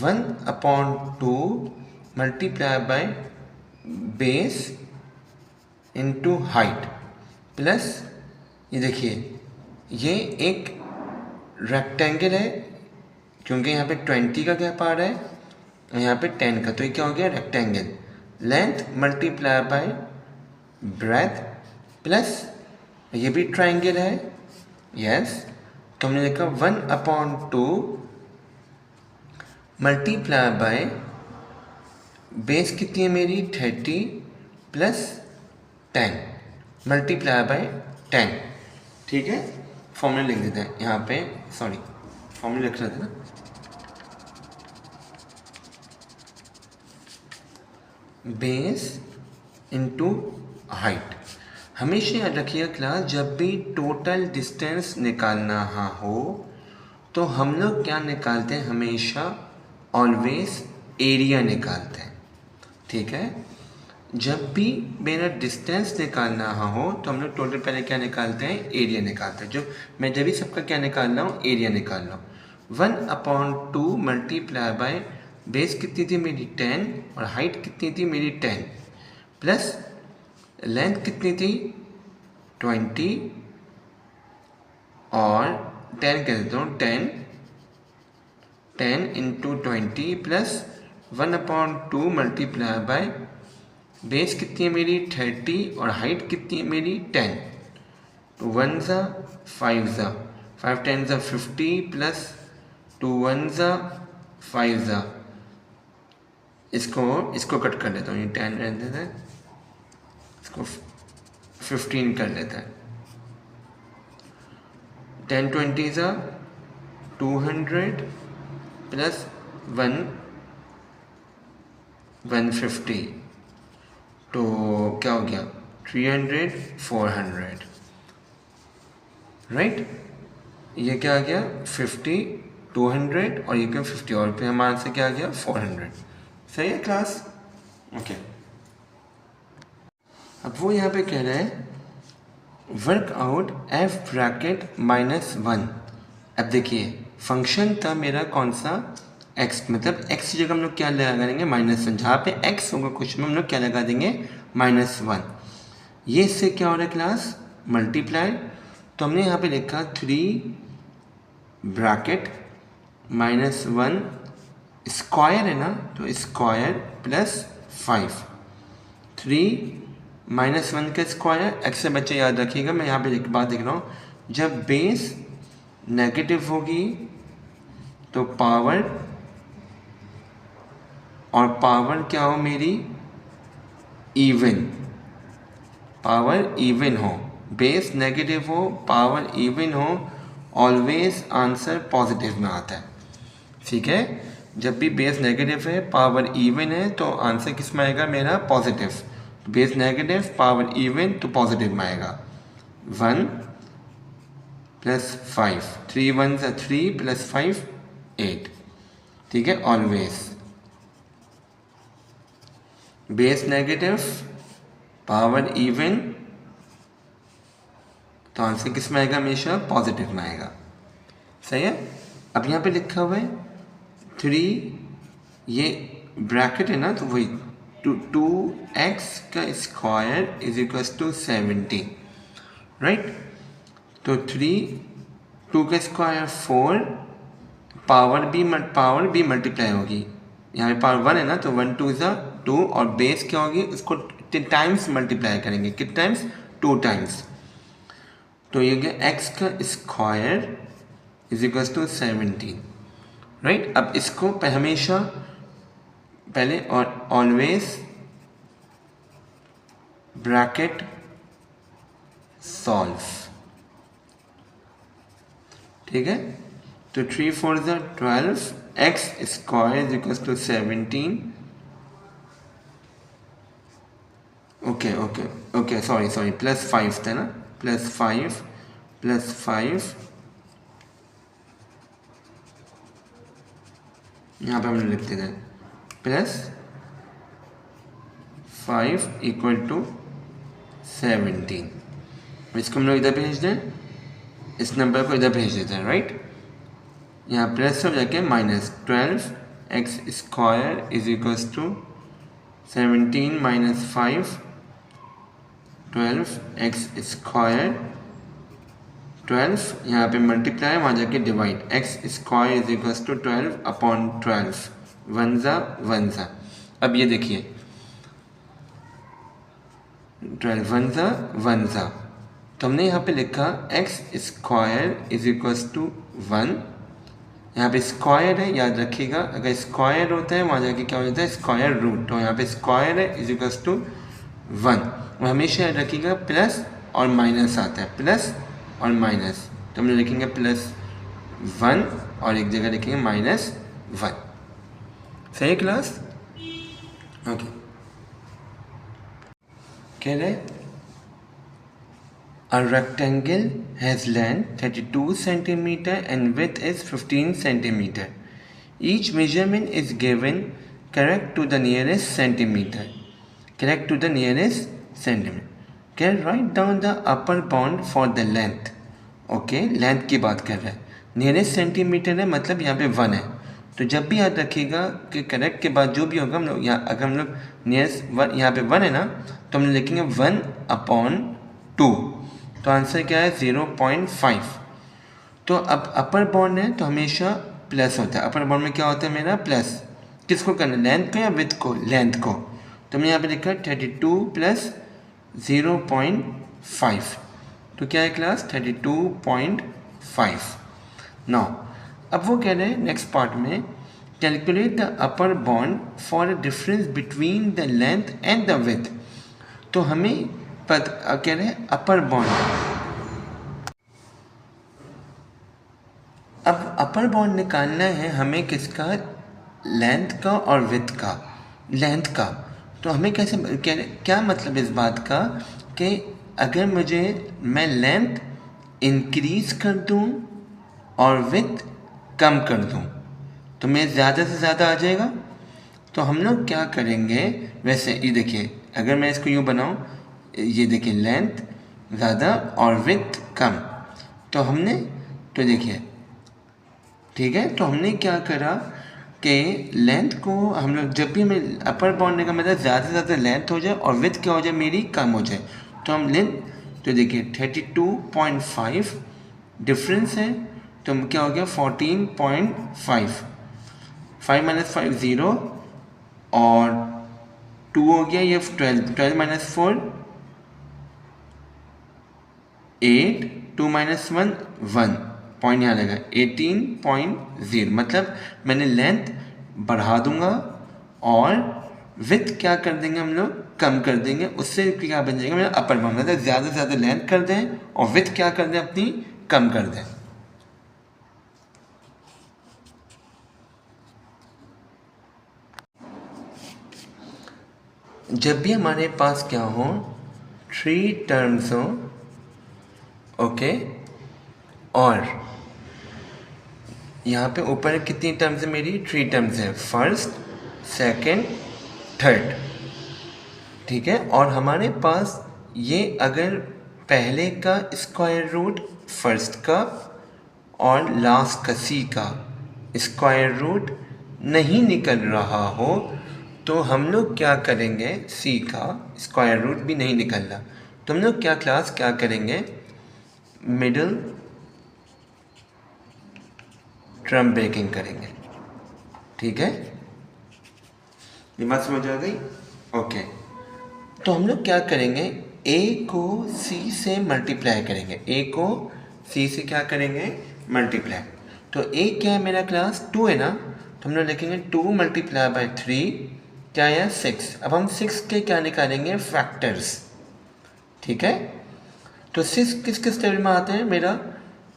1/2 multiply by base into height plus, ये देखिए ये एक रेक्टेंगल है, क्योंकि यहाँ पे 20 का गैप आ रहा है और यहाँ पे 10 का, तो ये क्या हो गया rectangle. Length multiply by breath plus, ये भी ट्रायंगल है, यस। तो हमने लिखा 1/2 मल्टीप्लाई बाय बेस कितनी है मेरी 30 प्लस 10 मल्टीप्लाई बाय 10। ठीक है, फॉर्मूला लिख देते हैं यहाँ पे, सॉरी फॉर्मूला लिख रहे थे ना, बेस इनटू हाइट। हमेशा याद रखिएगा क्लास, जब भी टोटल डिस्टेंस निकालना हो तो हम लोग क्या निकालते हैं, हमेशा ऑलवेज एरिया निकालते हैं। ठीक है, जब भी मेरा डिस्टेंस निकालना हो तो हम लोग टोटल पहले क्या निकालते हैं, एरिया निकालते हैं। जो मैं जब भी सबका क्या निकाल रहा हूँ, एरिया निकाल रहा हूँ। 1/2 मल्टीप्लाई बाय बेस कितनी थी मेरी 10 और हाइट कितनी थी मेरी 10 प्लस लेंथ कितनी थी 20 और 10 कह देता हूँ 10 into 20 plus 1/2 multiply by base कितनी है मेरी 30 और हाइट कितनी है मेरी 10। तो 1 ज़ा 5 ज़ा 5 10 ज़ा 50 प्लस 2 1 ज़ा 5 ज़ा, इसको कट कर लेता हूँ, ये 10 रह देता है, इसको 15 कर लेता है। 10 20 ज़ा 200 प्लस 150, तो क्या हो गया 300 400, राइट। ये क्या आ गया 50 200 और ये क्या 50 और फिर हमारा आंसर क्या आ गया 400। सही है क्लास? ओके। अब वो यहाँ पे कह रहा है वर्क आउट f ब्रैकेट -1। अब देखिए फंक्शन था मेरा कौन सा x, मतलब x की जगह हम लोग क्या लगा देंगे -1, जहाँ पे x होगा क्वेश्चन में हम लोग क्या लगा देंगे -1। ये इससे क्या हो रहा है क्लास मल्टीप्लाई, तो हमने यहाँ पे लिखा 3 ब्रैकेट -1 स्क्वायर है ना, तो स्क्वायर प्लस 5, 3 -1 का स्क्वायर। x से बच्चे याद रखिएगा, मैं यहाँ पे बात देख रहा हूँ, जब बेस नेगेटिव होगी तो पावर, और पावर क्या हो मेरी इवन, पावर इवन हो, बेस नेगेटिव हो पावर इवन हो, ऑलवेज आंसर पॉजिटिव में आता है। ठीक है, जब भी बेस नेगेटिव है पावर इवन है तो आंसर किस में आएगा मेरा positive, base negative power even तो पॉजिटिव में आएगा। 1 + 5, 3 1 = 3 + 5 8। ठीक है, always base negative power even तो आंसर किस में आएगा हमेशा पॉजिटिव में आएगा। सही है। अब यहाँ पे लिखा हुआ है 3, ये ब्रैकेट है ना, तो वही 2x का स्क्वायर = 70, राइट। तो 3 2 का स्क्वायर 4, पावर भी मल्टीप्लाई होगी, यहाँ पे पावर 1 है ना, तो 1 2 = 2 और बेस क्या होगी उसको टाइम्स मल्टीप्लाई करेंगे, कितने टाइम्स 2 टाइम्स, तो ये गया x का स्क्वायर = 17, राइट। अब इसको हमेशा पहले और ऑलवेज ब्रैकेट सॉल्व। ठीक है, तो 3 4 = 12, x स्क्वायर = 17। ओके सॉरी +5 था ना, +5 यहाँ पे हमने लिख देते हैं +5 = 17। इसको हम लोग इधर भेज दें, इस नंबर को इधर भेज देते हैं, राइट। यहाँ प्लस हो जाके -12 x स्क्वायर = 17 - 5 12 x स्क्वायर 12, यहाँ पे मल्टीप्लाई वहाँ जाके डिवाइड, x स्क्वायर = 12/12, 1 ज़ा 1 ज़ा। अब ये देखिए 12 1 ज़ा 1 ज़ा, तो हमने यहाँ पे लिखा x स्क्वायर = 1, यहाँ पे स्क्वायर है याद रखिएगा, अगर स्क्वायर होता है वहाँ जाके क्या हो जाता है स्क्वायर रूट, तो यहाँ पे स्क्वायर है = 1, और हमेशा याद रखिएगा प्लस और माइनस आता है, प्लस और माइनस, तो हम लिखेंगे +1 और एक जगह लिखेंगे -1। सही है क्लास? ओके। कह रहे A rectangle has length 32 centimeter and width is 15 centimeter. Each measurement is given correct to the nearest centimeter. Correct to the nearest centimeter. Can write down the upper bound for the length. Okay, length की बात कर रहा है, nearest centimetre है मतलब यहाँ पे 1 है, तो जब भी याद रखिएगा कि करेक्ट के बाद जो भी होगा हम लोग यहाँ, अगर हम लोग नियरेस्ट यहाँ पे 1 है ना, तो हम लिखेंगे 1/2, तो आंसर क्या है 0.5। तो अब अपर बाउंड है तो हमेशा प्लस होता है, अपर बाउंड में क्या होता है मेरा प्लस, किसको करना लेंथ को या विड्थ को, लेंथ को, तो हमने यहाँ पे लिखा 32 + 0.5, तो क्या है क्लास 32.5। नाउ अब वो कह रहे हैं नेक्स्ट पार्ट में calculate the upper bound for a difference between the length and the width, तो हमें कह रहे हैं अपर बाउंड। अब अपर बाउंड निकालना है हमें किसका, लेंथ का और विड्थ का, लेंथ का, तो हमें कैसे क्या मतलब इस बात का कि अगर मैं लेंथ इंक्रीज कर दूं और विड्थ कम कर दूँ तो मैं ज़्यादा से ज़्यादा आ जाएगा। तो हम लोग क्या करेंगे, वैसे ये देखिए अगर मैं इसको यूँ बनाऊँ, ये देखिए लेंथ ज़्यादा और विड्थ कम, तो हमने तो देखिए ठीक है, तो हमने क्या करा कि लेंथ को हम लोग जब भी हमें अपर बाउंड का मतलब ज़्यादा से ज़्यादा लेंथ हो जाए और विड्थ क्या हो जाए मेरी कम हो जाए, तो हम लेंथ तो देखिए 32.5 डिफरेंस है, तो क्या हो गया 14.5, 5 - 5 0 और 2 हो गया, ये 12 - 4 8, 2 - 1 1 पॉइंट यहाँ लगा 18.0, मतलब मैंने लेंथ बढ़ा दूंगा और विड्थ क्या कर देंगे हम लोग कम कर देंगे, उससे क्या बन जाएगा मेरा अपर बाउंड, मतलब ज़्यादा से ज़्यादा लेंथ कर दें और विड्थ क्या कर दें अपनी कम कर दें। जब भी हमारे पास क्या हो 3 टर्म्स हो, ओके, और यहाँ पे ऊपर कितनी टर्म्स है मेरी 3 टर्म्स है, फर्स्ट सेकंड थर्ड, ठीक है, और हमारे पास ये अगर पहले का स्क्वायर रूट फर्स्ट का और लास्ट का सी का स्क्वायर रूट नहीं निकल रहा हो तो हम लोग क्या करेंगे, सी का स्क्वायर रूट भी नहीं निकल रहा तो हम लोग क्या करेंगे, मिडिल टर्म ब्रेकिंग करेंगे, ठीक है, ये बात समझ आ गई, ओके। तो हम लोग क्या करेंगे, ए को सी से मल्टीप्लाई करेंगे, ए को सी से क्या करेंगे मल्टीप्लाई, तो ए क्या है मेरा क्लास 2 है ना, तो हम लोग लिखेंगे 2 × 3 क्या है 6, अब हम 6 के क्या निकालेंगे फैक्टर्स, ठीक है, तो 6 किस किस टेबल में आते हैं मेरा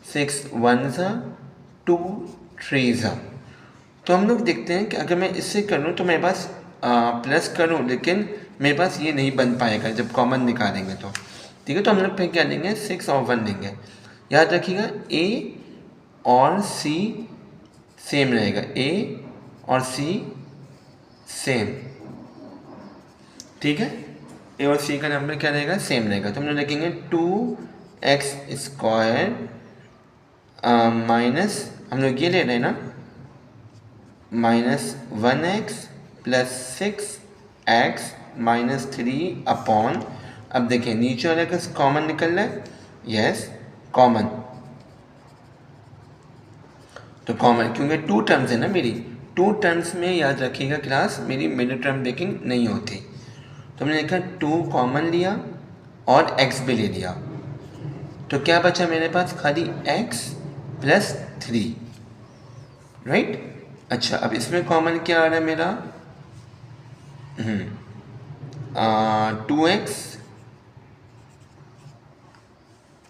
6 1 2 3, तो हम लोग देखते हैं कि अगर मैं इससे करूँ तो मेरे पास प्लस करूँ लेकिन मेरे पास ये नहीं बन पाएगा जब कॉमन निकालेंगे तो, ठीक है, तो हम लोग फिर क्या लेंगे 6 और 1 लेंगे, याद रखिएगा ए और सी सेम रहेगा, ए और सी सेम, ठीक है, ए और सी का नंबर क्या रहेगा सेम रहेगा, तो हम लोग लिखेंगे 2x² माइनस हम लोग ये ले रहे हैं ना -1x + 6x - 3 अपॉन, अब देखिए नीचे वाले का कॉमन निकल रहा है, यस कॉमन, तो कॉमन क्योंकि 2 टर्म्स है ना मेरी, 2 टर्म्स में याद रखिएगा क्लास मेरी मिडिल टर्म ब्रेकिंग नहीं होती, तो हमने लिखा 2 कॉमन लिया और x भी ले लिया, तो क्या बचा मेरे पास खाली x + 3, राइट। अच्छा अब इसमें कॉमन क्या आ रहा है मेरा 2x,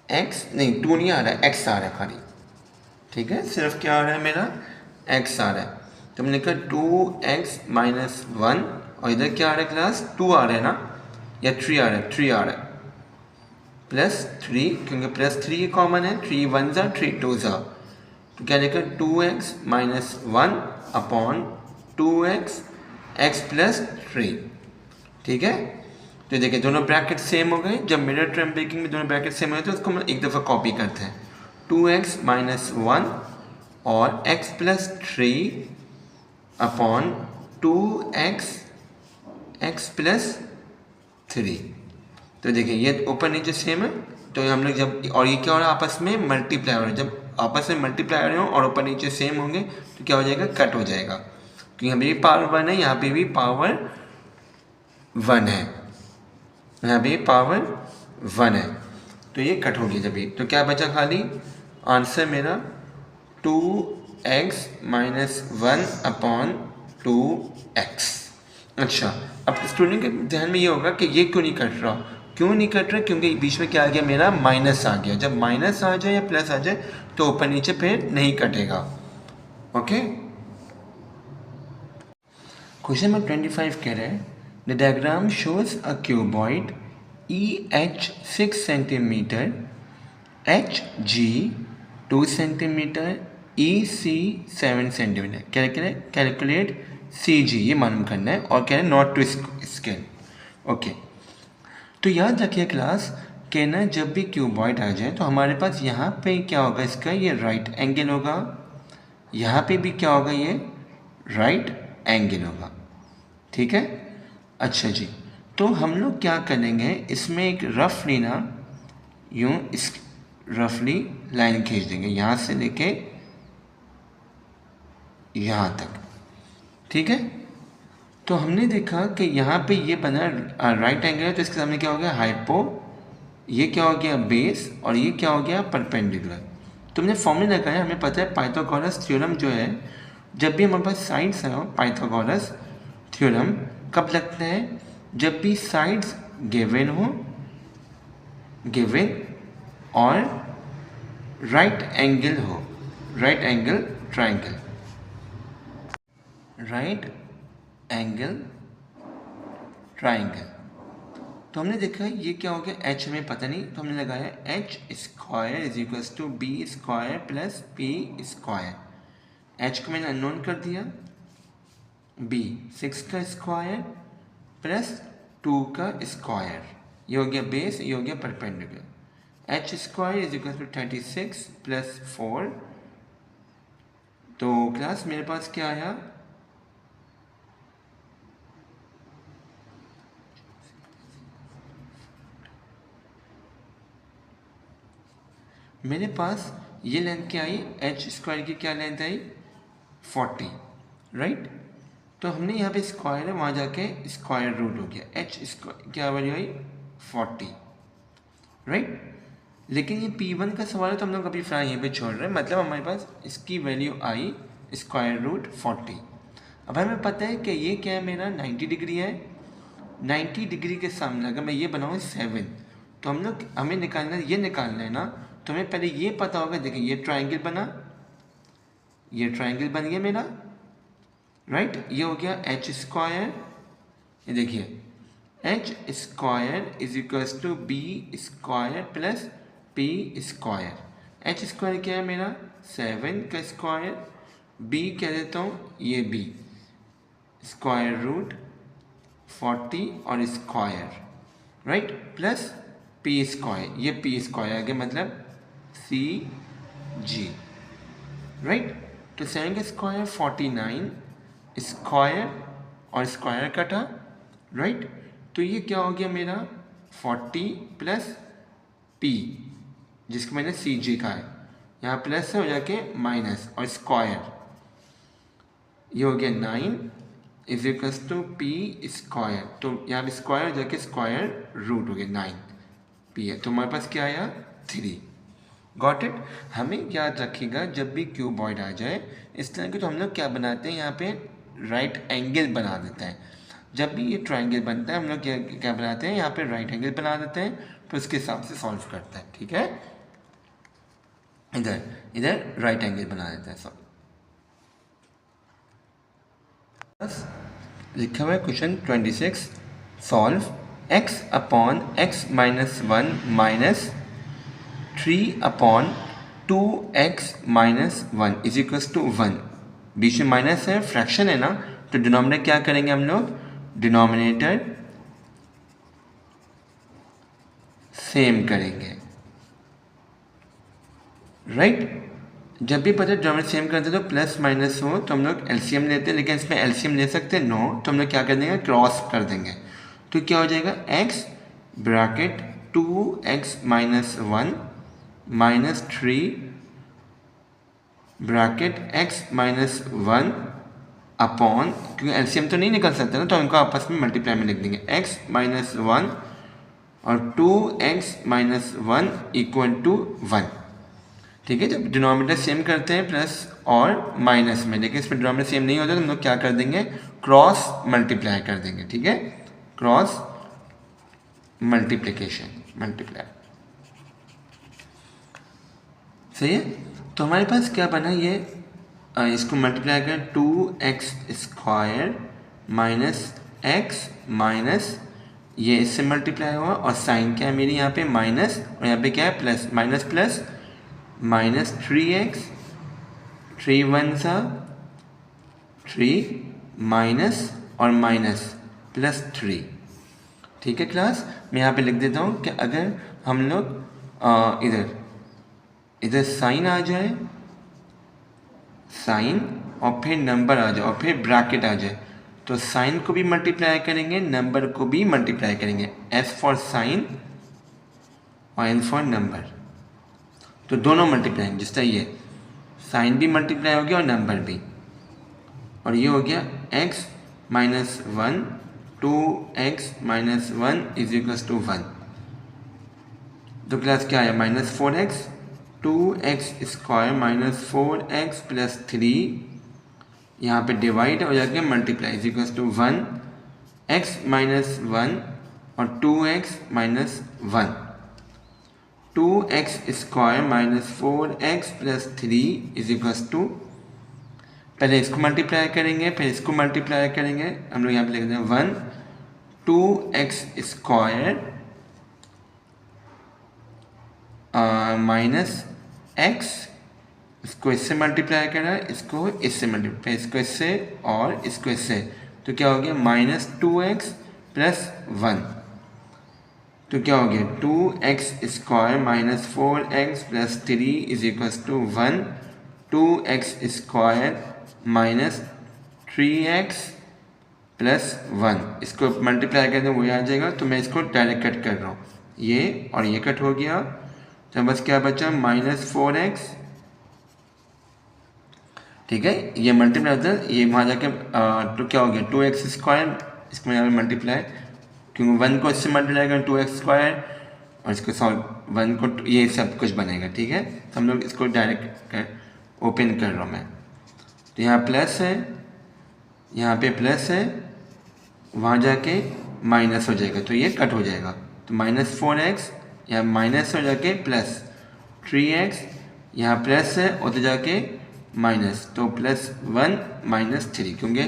x नहीं 2 नहीं आ रहा है, x आ रहा है खाली, ठीक है, सिर्फ क्या आ रहा है मेरा x आ रहा है, तो हमने कहा 2x - 1 और इधर क्या आ रहा है क्लास 2 आ रहा है ना, या 3 आ रहा है, 3 आ रहा है +3 क्योंकि +3 ये कॉमन है, 3 1 3 2 तो क्या लिखा 2x - 1 अपॉन 2x x + 3, ठीक है, तो देखिए दोनों ब्रैकेट सेम हो गए, जब मिडिल टर्म ब्रेकिंग में दोनों ब्रैकेट सेम हो तो उसको हम एक दफ़ा कॉपी करते हैं, 2x - 1 और x + 3 अपॉन 2x x + 3, तो देखिए ये ऊपर नीचे सेम है, तो हम लोग जब और ये क्या हो रहा है आपस में मल्टीप्लाई हो रहा है, जब आपस में मल्टीप्लाई हो रहे हो और ऊपर नीचे सेम होंगे तो क्या हो जाएगा कट हो जाएगा, क्योंकि यहाँ पे भी पावर 1 है, यहाँ पे भी पावर 1 है, यहाँ पे पावर 1 है, तो ये कट हो गया जब ये, तो क्या बचा खाली आंसर मेरा 2x - 1 अपॉन 2x। अच्छा अब स्टूडेंट के ध्यान में ये होगा कि ये क्यों नहीं कट रहा, क्यों नहीं कट रहा, क्योंकि बीच में क्या आ गया मेरा माइनस आ गया, जब माइनस आ जाए या प्लस आ जाए तो ऊपर नीचे फिर नहीं कटेगा, ओके। क्वेश्चन नंबर 25 कह रहे हैं the diagram shows a cuboid EH 6 cm, HG 2 cm EC 7 centimetre, calculate CG, ये मालूम करना है और कह रहे नॉट टू स्केल। ओके, तो याद रखिए क्लास कि ना जब भी क्यूबॉइड आ जाए तो हमारे पास यहाँ पे क्या होगा, इसका ये राइट एंगल होगा, यहाँ पे भी क्या होगा, ये राइट एंगल होगा। ठीक है, अच्छा जी, तो हम लोग क्या करेंगे, इसमें एक रफली ना यूँ इस रफली लाइन खींच देंगे यहाँ से लेके यहाँ तक। ठीक है, तो हमने देखा कि यहाँ पे ये बना राइट एंगल है, तो इसके सामने क्या हो गया, हाइपो, ये क्या हो गया, बेस, और ये क्या हो गया, परपेंडिकुलर। तुमने फॉर्मूला लगाया, हमें पता है पाइथागोरस थ्योरम जो है, जब भी हमारे पास साइड्स है, पाइथागोरस थ्योरम कब लगता है, जब भी साइड्स गिवन हो, गिवन और राइट एंगल हो, right angle triangle, right angle triangle. तो हमने देखा ये क्या हो गया, h हमें पता नहीं, तो हमने लगाया h square is equals to b square plus p square. h को मैंने अननोन कर दिया, b 6 का स्क्वायर प्लस 2 का स्क्वायर, ये हो गया बेस, ये हो गया perpendicular. h square is equal to 36 plus 4, तो क्लास मेरे पास क्या आया, मेरे पास ये लेंथ क्या आई, h स्क्वायर की क्या लेंथ आई, 40, राइट। तो हमने यहाँ पे स्क्वायर है, वहाँ जाके स्क्वायर रूट हो गया, h स्क्वायर क्या वैल्यू आई, 40, राइट। लेकिन ये P1 का सवाल है तो हम लोग अभी फिलहाल यहीं पे छोड़ रहे हैं, मतलब हमारे पास इसकी वैल्यू आई स्क्वायर रूट 40। अब हमें पता है कि ये क्या है, मेरा 90 डिग्री है, 90 डिग्री के सामने अगर मैं ये बनाऊँ 7, तो हम लोग हमें निकालना है, ये निकालना है ना, तो हमें पहले ये पता होगा, देखिए ये ट्राइंगल बना, ये ट्राइंगल बन गया मेरा, राइट। ये हो गया h स्क्वायर, ये देखिए h square is equals to b square plus p square. h square क्या है मेरा, 7 का स्क्वायर, b कह देता हूँ ये b स्क्वायर रूट 40 और square, right, plus p square, ये p स्क्वायर आ गया, मतलब CG, राइट। तो 7 का स्क्वायर 49 स्क्वायर और स्क्वायर कटा, राइट। तो ये क्या हो गया मेरा 40 प्लस p, जिसको मैंने CG कहा है, यहाँ प्लस से हो जाके माइनस और स्क्वायर, ये हो गया 9 is equals to p square, तो यहाँ पे स्क्वायर हो जाके स्क्वायर रूट हो गया 9p है, तो हमारे पास क्या आया 3। Got it. हमें याद रखिएगा जब भी क्यूबॉइड आ जाए इस तरह के, तो हम लोग क्या बनाते हैं, यहाँ पे राइट एंगल बना देते हैं। जब भी ये ट्राइंगल बनता है हम लोग क्या बनाते हैं, यहाँ पे राइट एंगल बना देते हैं, फिर उसके हिसाब से सॉल्व करते हैं। ठीक है, इधर राइट एंगल बना देते हैं सब। बस लिखा हुआ है question 26, solve x upon x minus 1 minus 3 upon 2x minus 1 is equals to 1। बीच में माइनस है, फ्रैक्शन है ना, तो डिनोमिनेटर क्या करेंगे हम लोग, डिनोमिनेटर सेम करेंगे, राइट। जब भी पता डिनोमिनेटर सेम करते हैं तो प्लस माइनस हो तो हम लोग एलसीएम लेते हैं, लेकिन इसमें एलसीएम ले सकते हैं नो, तो हम लोग क्या कर देंगे, क्रॉस कर देंगे, तो क्या हो जाएगा x bracket 2x minus 1 minus 3 bracket x minus 1 upon, क्योंकि एलसीएम तो नहीं निकल सकता ना, तो इनको आपस में मल्टीप्लाई में लिख देंगे, x माइनस 1 और 2x माइनस 1 इक्वल टू 1। ठीक है, जब डिनोमिनेटर सेम करते हैं प्लस और माइनस में, लेकिन इसमें डिनोमिनेटर सेम नहीं होता तो हम लोग क्या कर देंगे, क्रॉस मल्टीप्लाई कर देंगे। ठीक है, क्रॉस मल्टीप्लिकेशन, मल्टीप्लाई, सही है। तो हमारे पास क्या बना, ये इसको मल्टीप्लाई करें 2x square minus x minus, ये इससे मल्टीप्लाई हुआ और साइन क्या है मेरी यहाँ पे माइनस, और यहाँ पे क्या है plus, minus plus minus 3x 3 1 सा 3 माइनस और माइनस प्लस 3। ठीक है क्लास, मैं यहाँ पे लिख देता हूँ कि अगर हम लोग इधर साइन आ जाए, साइन और फिर नंबर आ जाए और फिर ब्रैकेट आ जाए, तो साइन को भी मल्टीप्लाई करेंगे, नंबर को भी मल्टीप्लाई करेंगे। एस फॉर साइन और एन फॉर नंबर, तो दोनों मल्टीप्लाई, जिस तरह ये साइन भी मल्टीप्लाई हो गया और नंबर भी। और ये हो गया x minus 1 2x minus 1 is equals to 1। तो क्लास क्या आया, minus 4x 2x square minus 4x plus 3, यहाँ पे डिवाइड हो जाके multiply is equals to 1 x minus 1 और 2x minus 1, 2x square minus 4x plus 3 is equals to, पहले इसको मल्टीप्लाई करेंगे फिर इसको मल्टीप्लाई करेंगे। हम लोग यहाँ पे लिख दें 1 2x स्क्वायर माइनस x, इसको इससे मल्टीप्लाई करना है, इसको इससे मल्टीप्लाई, इसको इससे और इसको इससे, तो क्या हो गया माइनस 2x प्लस 1। तो क्या हो गया 2x square minus 4x plus 3 is equals to 1 2x square minus 3x plus 1, इसको मल्टीप्लाई करते वही आ जाएगा। तो मैं इसको डायरेक्ट कट कर रहा हूँ, ये और ये कट हो गया, तो बस क्या बचा माइनस 4x। ठीक है, ये मल्टीप्लाई होता है, ये वहाँ जाके तो क्या हो गया 2x स्क्वायर, इसको यहाँ पर मल्टीप्लाई, क्योंकि 1 को इससे मल्टीप्लाई करें 2x स्क्वायर और इसको सॉल्व 1 को, ये सब कुछ बनेगा। ठीक है, तो हम लोग इसको डायरेक्ट ओपन कर रहा हूँ मैं, तो यहाँ प्लस है, यहाँ पे प्लस है, वहाँ जाके माइनस हो जाएगा, तो ये कट हो जाएगा, तो माइनस 4x यहाँ माइनस हो जाके प्लस 3x, यहाँ प्लस है उधर जाके माइनस, तो प्लस 1 माइनस 3, क्योंकि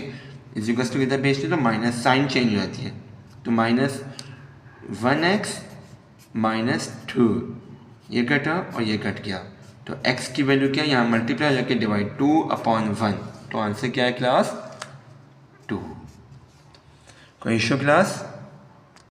इज इक्वल्स टू किधर भेजते तो माइनस साइन चेंज हो जाती है, तो माइनस 1x माइनस 2, ये कटा और ये कट गया, तो x की वैल्यू क्या है, यहाँ मल्टीप्लाई हो जाके डिवाइड 2/1, तो आंसर क्या है क्लास 2। कोई इशू क्लास?